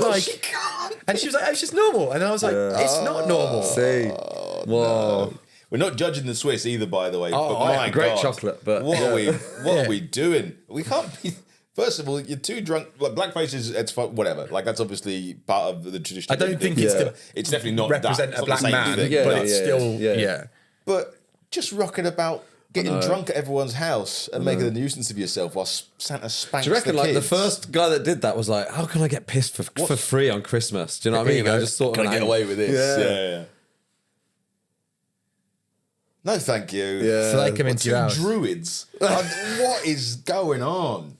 Speaker 2: No, she can't.
Speaker 3: And she was like, oh, it's just normal. And I was like, it's not normal.
Speaker 1: See. Whoa.
Speaker 2: No. We're not judging the Swiss either, by the way. But my
Speaker 1: great
Speaker 2: God,
Speaker 1: chocolate, but
Speaker 2: what are we doing? We can't be. First of all, you're too drunk. Like blackface it's whatever. Like that's obviously part of the tradition.
Speaker 3: I don't think
Speaker 2: it's definitely not
Speaker 3: represent
Speaker 2: that.
Speaker 3: a black man,
Speaker 2: thing.
Speaker 3: but it's still
Speaker 2: But just rocking about, getting drunk at everyone's house and making a nuisance of yourself while Santa spanks.
Speaker 1: Do you reckon
Speaker 2: the
Speaker 1: like
Speaker 2: kids?
Speaker 1: the first guy that did that was like, how can I get pissed for free on Christmas? Do you know what I mean? I just thought,
Speaker 2: can I get away with this? Yeah. No, thank you.
Speaker 1: Yeah.
Speaker 3: So they come into your house.
Speaker 2: Druids. What is going on?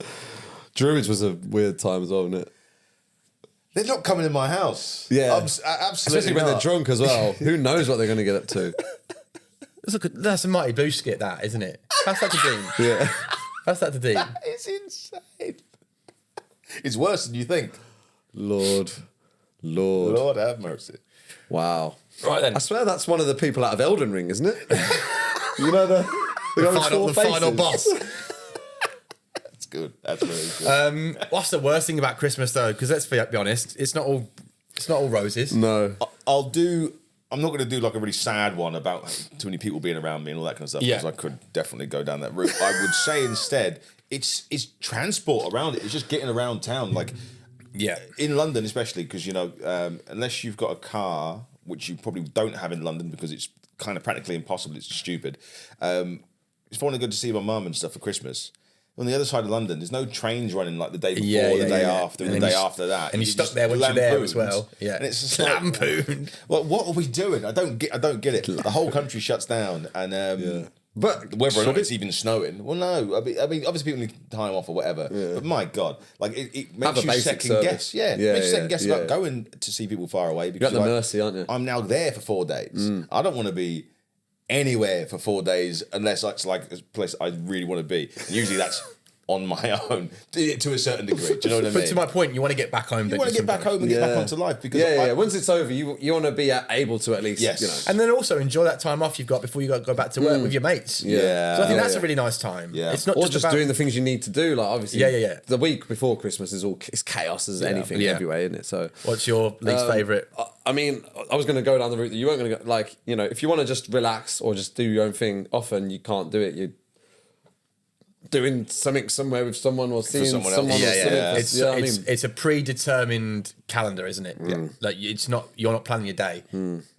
Speaker 1: Druids was a weird time as well, wasn't it?
Speaker 2: They're not coming in my house.
Speaker 1: Yeah.
Speaker 2: Absolutely.
Speaker 1: Especially when they're drunk as well. Who knows what they're going to get up to?
Speaker 3: That's a Mighty Boo skit, that, isn't it? Pass that to Dean.
Speaker 1: Yeah.
Speaker 3: Pass that to Dean.
Speaker 2: It's insane. It's worse than you think.
Speaker 1: Lord
Speaker 2: have mercy.
Speaker 1: Wow.
Speaker 3: Right then.
Speaker 1: I swear that's one of the people out of Elden Ring, isn't it? You know the
Speaker 3: final boss.
Speaker 2: That's good. That's very good.
Speaker 3: What's the worst thing about Christmas though? Because let's be honest, it's not all roses.
Speaker 1: No.
Speaker 2: I'm not going to do like a really sad one about too many people being around me and all that kind of stuff, because I could definitely go down that route. I would say instead, it's transport around it. It's just getting around town. Like, in London especially, because, unless you've got a car, which you probably don't have in London because it's kind of practically impossible, it's stupid. If I want to go to see my mum and stuff for Christmas, on the other side of London, there's no trains running like the day before, the day after, and the day after that.
Speaker 3: And you're stuck there once you're there as well. Yeah.
Speaker 2: And it's just
Speaker 3: lampooned.
Speaker 2: Well, what are we doing? I don't get it. The whole country shuts down, and
Speaker 1: but
Speaker 2: whether or not it's even snowing, well, no. I mean, obviously people need time off or whatever. Yeah. But my God, like it makes you second guess. It makes you second guess about going to see people far away. Because
Speaker 1: you're at the mercy, aren't you?
Speaker 2: I'm now there for 4 days. I don't want to be anywhere for 4 days unless it's like a place I really want to be. And usually that's on my own to a certain degree. Do you know what I mean?
Speaker 3: But to my point, you want to get back home.
Speaker 2: You want to get back home and get back onto life, because
Speaker 1: once it's over, you want to be able to at least,
Speaker 3: and then also enjoy that time off you've got before you go back to work with your mates. So I think that's a really nice time. It's not
Speaker 1: just doing the things you need to do. Like obviously, the week before Christmas is chaos as anything everywhere, isn't it? So,
Speaker 3: what's your least favourite?
Speaker 1: I mean, I was going to go down the route that you weren't going to go. Like, if you want to just relax or just do your own thing, often you can't do it. You doing something somewhere with someone or seeing someone else.
Speaker 3: It's a predetermined calendar, isn't it? Like you're not planning your day.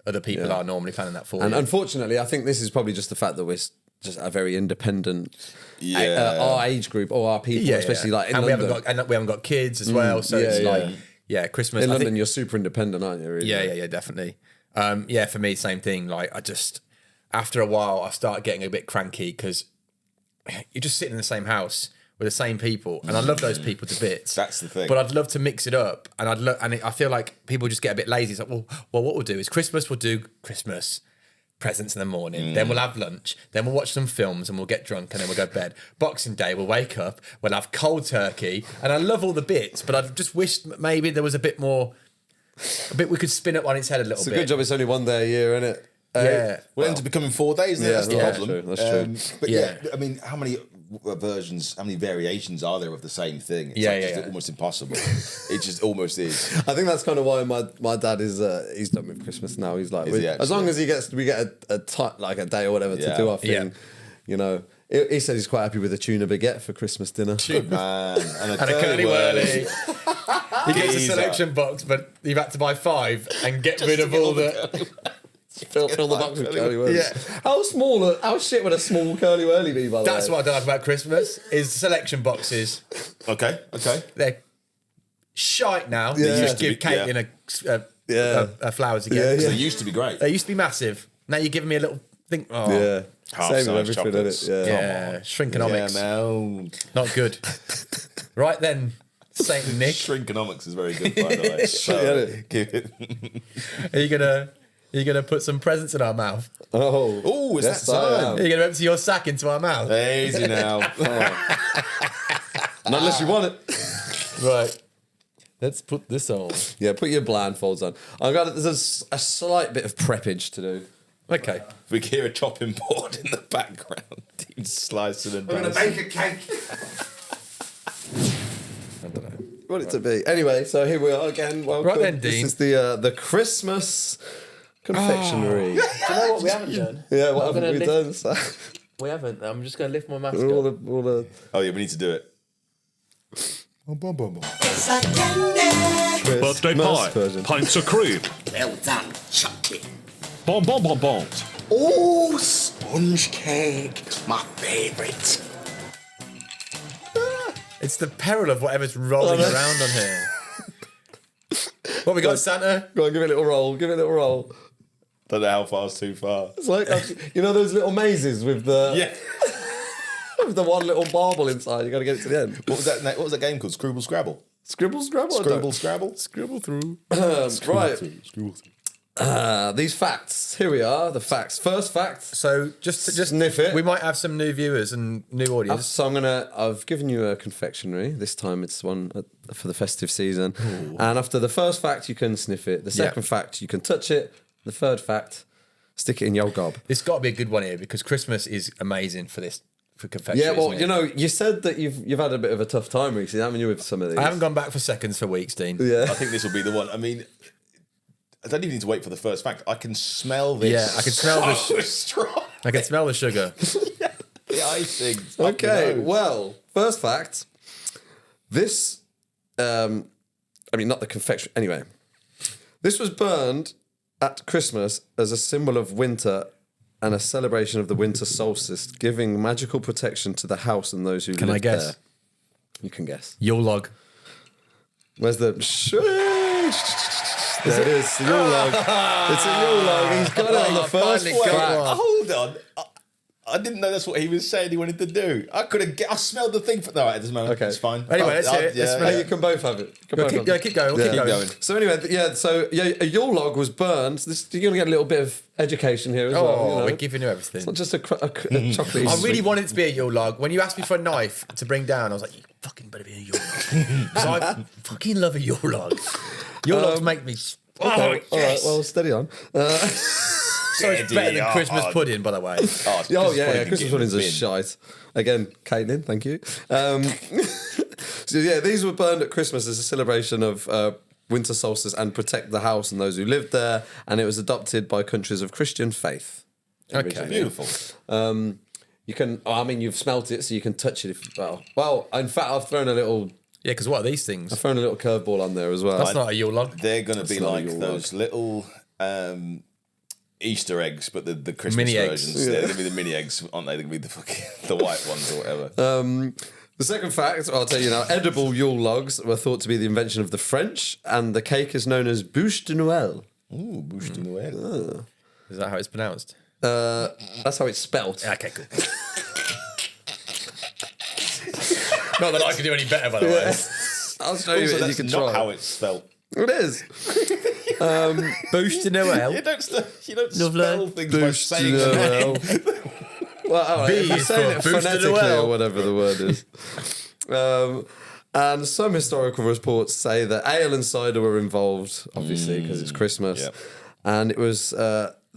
Speaker 3: Other people are normally planning that for you.
Speaker 1: And unfortunately, I think this is probably just the fact that we're just a very independent our age group or our people, especially like in London.
Speaker 3: We haven't got kids as well, so it's like Christmas.
Speaker 1: In London, you're super independent, aren't you? Really?
Speaker 3: Yeah, definitely. For me, same thing. Like after a while, I start getting a bit cranky because you're just sitting in the same house with the same people, and I love those people to bits.
Speaker 2: That's the thing.
Speaker 3: But I'd love to mix it up, and I feel like people just get a bit lazy. It's like, well, what we'll do is we'll do Christmas presents in the morning, then we'll have lunch, then we'll watch some films, and we'll get drunk, and then we'll go to bed. Boxing Day, we'll wake up, we'll have cold turkey, and I love all the bits, but I just wish maybe there was a bit more we could spin up on its head a little
Speaker 1: It's a
Speaker 3: bit.
Speaker 1: good job it's only one day a year, isn't it?
Speaker 3: Yeah.
Speaker 2: Well, it ends up becoming 4 days.
Speaker 1: Yeah,
Speaker 2: That's the
Speaker 1: that's
Speaker 2: problem.
Speaker 1: true, that's true.
Speaker 2: But yeah, I mean, how many versions, how many variations are there of the same thing? It's just almost impossible. It just almost is.
Speaker 1: I think that's kind of why my dad is he's done with Christmas now. He's like, as long as we get a day or whatever to do our thing, you know. He said he's quite happy with a tuna baguette for Christmas dinner.
Speaker 2: Good man. And a
Speaker 3: curly whirly. He gets a
Speaker 2: Geezer.
Speaker 3: selection box, but you've had to buy 5 and get rid of all the...
Speaker 1: Fill the box with curly whirlies. Yeah. How shit would a small curly whirly be, by the way?
Speaker 3: That's what I don't like about Christmas, is selection boxes.
Speaker 2: Okay.
Speaker 3: They're shite now.
Speaker 1: Yeah.
Speaker 3: They used to give Caitlin a flowers again.
Speaker 1: Yeah.
Speaker 2: They used to be great.
Speaker 3: They used to be massive. Now you're giving me a little thing. Oh.
Speaker 1: Yeah.
Speaker 2: Half-size
Speaker 1: Same with everything,
Speaker 2: chocolates.
Speaker 1: isn't it?
Speaker 3: Yeah. Shrinkonomics.
Speaker 2: Yeah, man.
Speaker 3: Not good. Right then, Saint Nick.
Speaker 2: Shrinkonomics is very good, by the way. So, give it.
Speaker 3: Are you gonna put some presents in our mouth?
Speaker 2: Oh, is that
Speaker 1: Yes, I
Speaker 2: time?
Speaker 3: Are you gonna empty your sack into our mouth?
Speaker 2: Easy now.
Speaker 1: Not unless you want it.
Speaker 3: Right. Let's put this on.
Speaker 1: Yeah, put your blindfolds on. There's a slight bit of preppage to do.
Speaker 3: Okay.
Speaker 2: We can hear a chopping board in the background. He's slicing and
Speaker 1: We're going to
Speaker 2: dicing.
Speaker 1: bake a cake.
Speaker 3: I don't know.
Speaker 1: Want it to be. Anyway, so here we are again. Welcome.
Speaker 3: Right then, Dean.
Speaker 1: This is the Christmas confectionery.
Speaker 8: Do you know what we haven't done?
Speaker 1: Yeah, what
Speaker 8: I'm
Speaker 1: haven't we
Speaker 8: gonna
Speaker 1: done? So,
Speaker 8: We haven't. I'm just going to lift my mask
Speaker 1: all
Speaker 8: up.
Speaker 1: the
Speaker 2: Oh, yeah, we need to do it.
Speaker 7: Birthday pie,
Speaker 1: version.
Speaker 7: pints of cream,
Speaker 10: Well done, chocolate.
Speaker 7: bonbons.
Speaker 10: Oh, sponge cake, my favourite.
Speaker 3: It's the peril of whatever's rolling around on here. What we got, Santa?
Speaker 1: Go on, give it a little roll. Give it a little roll.
Speaker 2: Don't know how far's too far.
Speaker 1: It's like you know those little mazes with the with the one little marble inside. You got to get it to the end.
Speaker 2: What was that game called? Scribble Scrabble.
Speaker 1: Scribble, scrabble.
Speaker 2: Scribble Scrabble.
Speaker 3: Scribble through.
Speaker 1: Right. These facts. Here we are. The facts. First fact.
Speaker 3: So just
Speaker 1: sniff it.
Speaker 3: We might have some new viewers and new audience.
Speaker 1: So I've given you a confectionery. This time it's one for the festive season. Ooh. And after the first fact, you can sniff it. The second fact, you can touch it. The third fact, stick it in your gob.
Speaker 3: It's got to be a good one here because Christmas is amazing for confectionery.
Speaker 1: Yeah, well,
Speaker 3: isn't it?
Speaker 1: you know, you said that you've had a bit of a tough time recently, haven't you, with some of these?
Speaker 3: I haven't gone back for seconds for weeks, Dean.
Speaker 1: Yeah.
Speaker 2: I think this will be the one. I mean, I don't even need to wait for the first fact. I can smell this.
Speaker 3: Yeah, I can smell
Speaker 2: so strong.
Speaker 3: I can smell the sugar.
Speaker 2: The icing.
Speaker 1: Okay, well, first fact. This, not the confection. Anyway, this was burned at Christmas as a symbol of winter and a celebration of the winter solstice, giving magical protection to the house and those who live there. Can I guess? There. You can guess.
Speaker 3: Yule log.
Speaker 1: Where's the... There it is, the Yule log. It's a Yule log. He's got it on the first fact.
Speaker 2: Hold on. I didn't know that's what he was saying he wanted to do. I smelled the thing for... No, it doesn't matter.
Speaker 1: Okay.
Speaker 2: It's fine.
Speaker 3: Anyway, let's hear it.
Speaker 1: You can both have it.
Speaker 3: Keep going. Keep going.
Speaker 1: So anyway, a Yule log was burned. You're going to get a little bit of education here as well. You know?
Speaker 3: We're giving you everything.
Speaker 1: It's not just a chocolate.
Speaker 3: I really wanted it to be a Yule log. When you asked me for a knife to bring down, I was like, you fucking better be a Yule log. Because I fucking love a Yule log. Yule logs make me...
Speaker 1: Okay. All right, well, steady on.
Speaker 3: So it's better than Christmas pudding, by the way.
Speaker 1: Christmas puddings are shite. Again, Caitlin, thank you. So yeah, these were burned at Christmas as a celebration of winter solstice and protect the house and those who lived there. And it was adopted by countries of Christian faith.
Speaker 3: Okay,
Speaker 2: beautiful.
Speaker 1: You can. You've smelt it, so you can touch it. Well, in fact, I've thrown a little.
Speaker 3: Yeah, because what are these things?
Speaker 1: I've thrown a little curveball on there as well.
Speaker 3: That's not a Yule log.
Speaker 2: They're going to be like those little Easter eggs, but the Christmas
Speaker 3: mini
Speaker 2: versions.
Speaker 3: Eggs.
Speaker 2: They're going to be the mini eggs, aren't they? They're going to be the white ones or whatever.
Speaker 1: The second fact, I'll tell you now, edible Yule logs were thought to be the invention of the French, and the cake is known as bûche de Noël.
Speaker 2: Ooh, bûche de Noël.
Speaker 3: Is that how it's pronounced?
Speaker 1: That's how it's spelt.
Speaker 3: Okay, cool. Not that I could do any better, by the way.
Speaker 1: I'll show you it.
Speaker 2: That's
Speaker 1: You can
Speaker 2: not
Speaker 1: try.
Speaker 2: how it's spelled.
Speaker 1: It is.
Speaker 3: Bûche de Noël.
Speaker 2: You don't spell things by saying
Speaker 1: de
Speaker 2: the name.
Speaker 1: Well, all right, if you're
Speaker 3: is
Speaker 1: saying
Speaker 3: for
Speaker 1: it
Speaker 3: bûche de
Speaker 1: phonetically
Speaker 3: Noël.
Speaker 1: or whatever the word is. And some historical reports say that ale and cider were involved, obviously, because it's Christmas.
Speaker 2: Yep.
Speaker 1: And it was...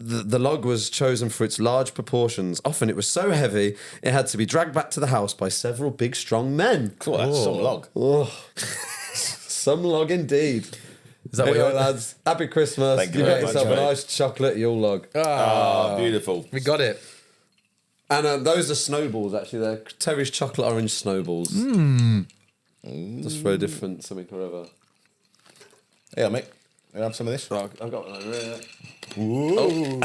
Speaker 1: The log was chosen for its large proportions. Often it was so heavy, it had to be dragged back to the house by several big, strong men.
Speaker 2: Cool, that's some log.
Speaker 1: Oh. Some log indeed.
Speaker 3: Is that what
Speaker 1: Anyway,
Speaker 3: you're...
Speaker 1: lads, happy Christmas.
Speaker 2: Thank you
Speaker 1: You
Speaker 2: very
Speaker 1: got
Speaker 2: much,
Speaker 1: yourself a
Speaker 2: mate.
Speaker 1: nice chocolate Yule log.
Speaker 2: Ah, beautiful.
Speaker 3: We got it.
Speaker 1: And those are snowballs, actually. They're Terry's chocolate orange snowballs. Just for a different something or other.
Speaker 2: Yeah, mate. You have some of this?
Speaker 1: Oh, I've got one over here.
Speaker 3: Oh,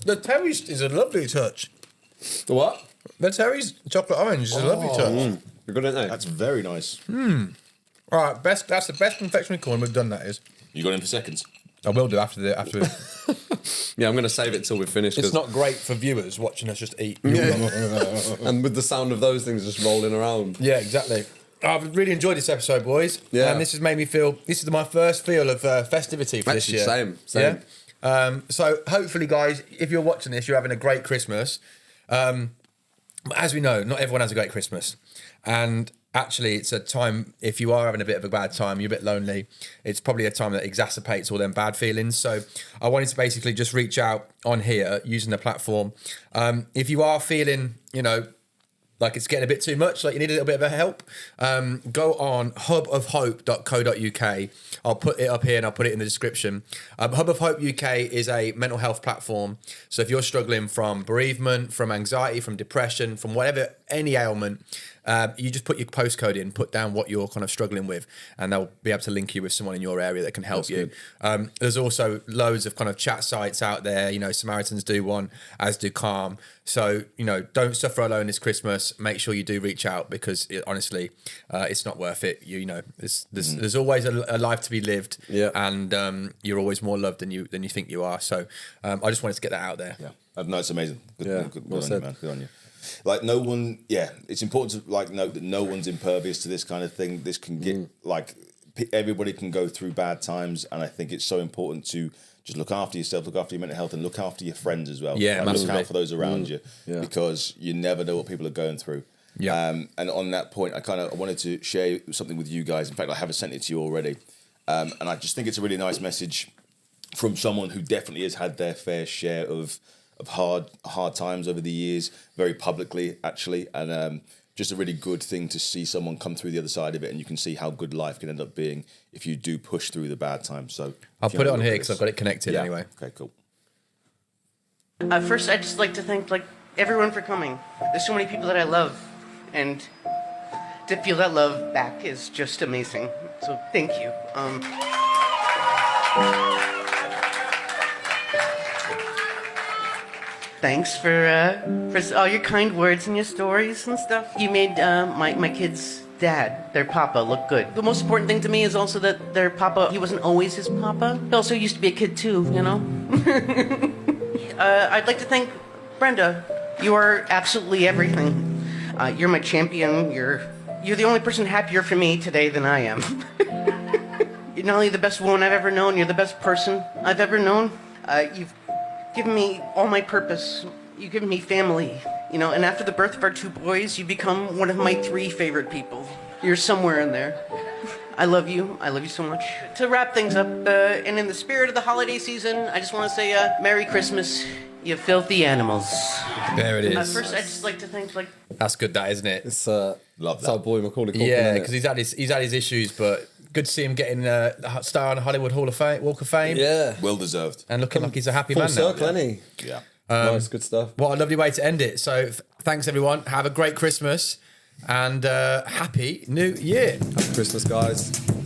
Speaker 3: the Terry's is a lovely touch.
Speaker 1: The what?
Speaker 3: The Terry's chocolate orange is a lovely touch.
Speaker 1: You're good, aren't they?
Speaker 2: That's very nice.
Speaker 3: All right, best. That's the best confectionery corn we've done. That is.
Speaker 2: You got in for seconds?
Speaker 3: I will do after the.
Speaker 1: Yeah, I'm going to save it till we're finished.
Speaker 3: It's not great for viewers watching us just eat.
Speaker 1: And with the sound of those things just rolling around.
Speaker 3: Yeah, exactly. I've really enjoyed this episode, boys.
Speaker 1: Yeah.
Speaker 3: And this has made me feel. This is my first feel of festivity for
Speaker 1: Actually,
Speaker 3: this year.
Speaker 1: same.
Speaker 3: Yeah? So hopefully, guys, if you're watching this, you're having a great Christmas. As we know, not everyone has a great Christmas, and actually, it's a time. If you are having a bit of a bad time, you're a bit lonely. It's probably a time that exacerbates all them bad feelings. So I wanted to basically just reach out on here using the platform. If you are feeling, like it's getting a bit too much, like you need a little bit of help, go on hubofhope.co.uk. I'll put it up here and I'll put it in the description. Hub of Hope UK is a mental health platform. So if you're struggling from bereavement, from anxiety, from depression, from whatever, any ailment, you just put your postcode in, put down what you're kind of struggling with, and they'll be able to link you with someone in your area that can help you. There's also loads of kind of chat sites out there. Samaritans do one, as do Calm. So, don't suffer alone this Christmas. Make sure you do reach out because honestly, it's not worth it. There's always a life to be lived, and you're always more loved than you think you are. So, I just wanted to get that out there.
Speaker 2: Yeah, no, it's amazing. Good
Speaker 1: well
Speaker 2: on
Speaker 1: said.
Speaker 2: you, man. Good on you. Like no one, it's important to note that no one's impervious to this kind of thing. This can get everybody can go through bad times, and I think it's so important to just look after yourself, look after your mental health, and look after your friends as well.
Speaker 3: Yeah,
Speaker 2: look out for those around you because you never know what people are going through.
Speaker 3: Yeah.
Speaker 2: And on that point, I wanted to share something with you guys. In fact, I haven't sent it to you already, and I just think it's a really nice message from someone who definitely has had their fair share of hard times over the years, very publicly actually, and just a really good thing to see someone come through the other side of it, and you can see how good life can end up being if you do push through the bad times. So
Speaker 3: I'll put it on here because I've got it connected anyway.
Speaker 2: Okay, cool.
Speaker 11: First, I'd just like to thank everyone for coming. There's so many people that I love, and to feel that love back is just amazing. So thank you. Thanks for all your kind words and your stories and stuff. You made my kids' dad, their papa, look good. The most important thing to me is also that their papa, he wasn't always his papa. He also used to be a kid too, I'd like to thank Brenda. You are absolutely everything. You're my champion. You're the only person happier for me today than I am. You're not only the best woman I've ever known, you're the best person I've ever known. You've given me all my purpose. You've given me family, and after the birth of our 2 boys, you become one of my 3 favorite people. You're somewhere in there. I love you. I love you so much. To wrap things up, and in the spirit of the holiday season, I just want to say Merry Christmas, you filthy animals.
Speaker 3: There it is.
Speaker 11: First, I'd just like to thank,
Speaker 3: That's good, that, isn't it?
Speaker 1: It's
Speaker 2: love that.
Speaker 1: It's our boy Macaulay Culkin.
Speaker 3: Yeah,
Speaker 1: isn't it?
Speaker 3: because he's had his issues, but good to see him getting a star on the Hollywood Walk of Fame.
Speaker 1: Yeah.
Speaker 2: Well deserved.
Speaker 3: And looking like he's a happy
Speaker 1: Full
Speaker 3: man now.
Speaker 1: circle, isn't he?
Speaker 2: Yeah.
Speaker 1: Nice, good stuff.
Speaker 3: What a lovely way to end it. So thanks, everyone. Have a great Christmas and Happy New Year.
Speaker 1: Happy Christmas, guys.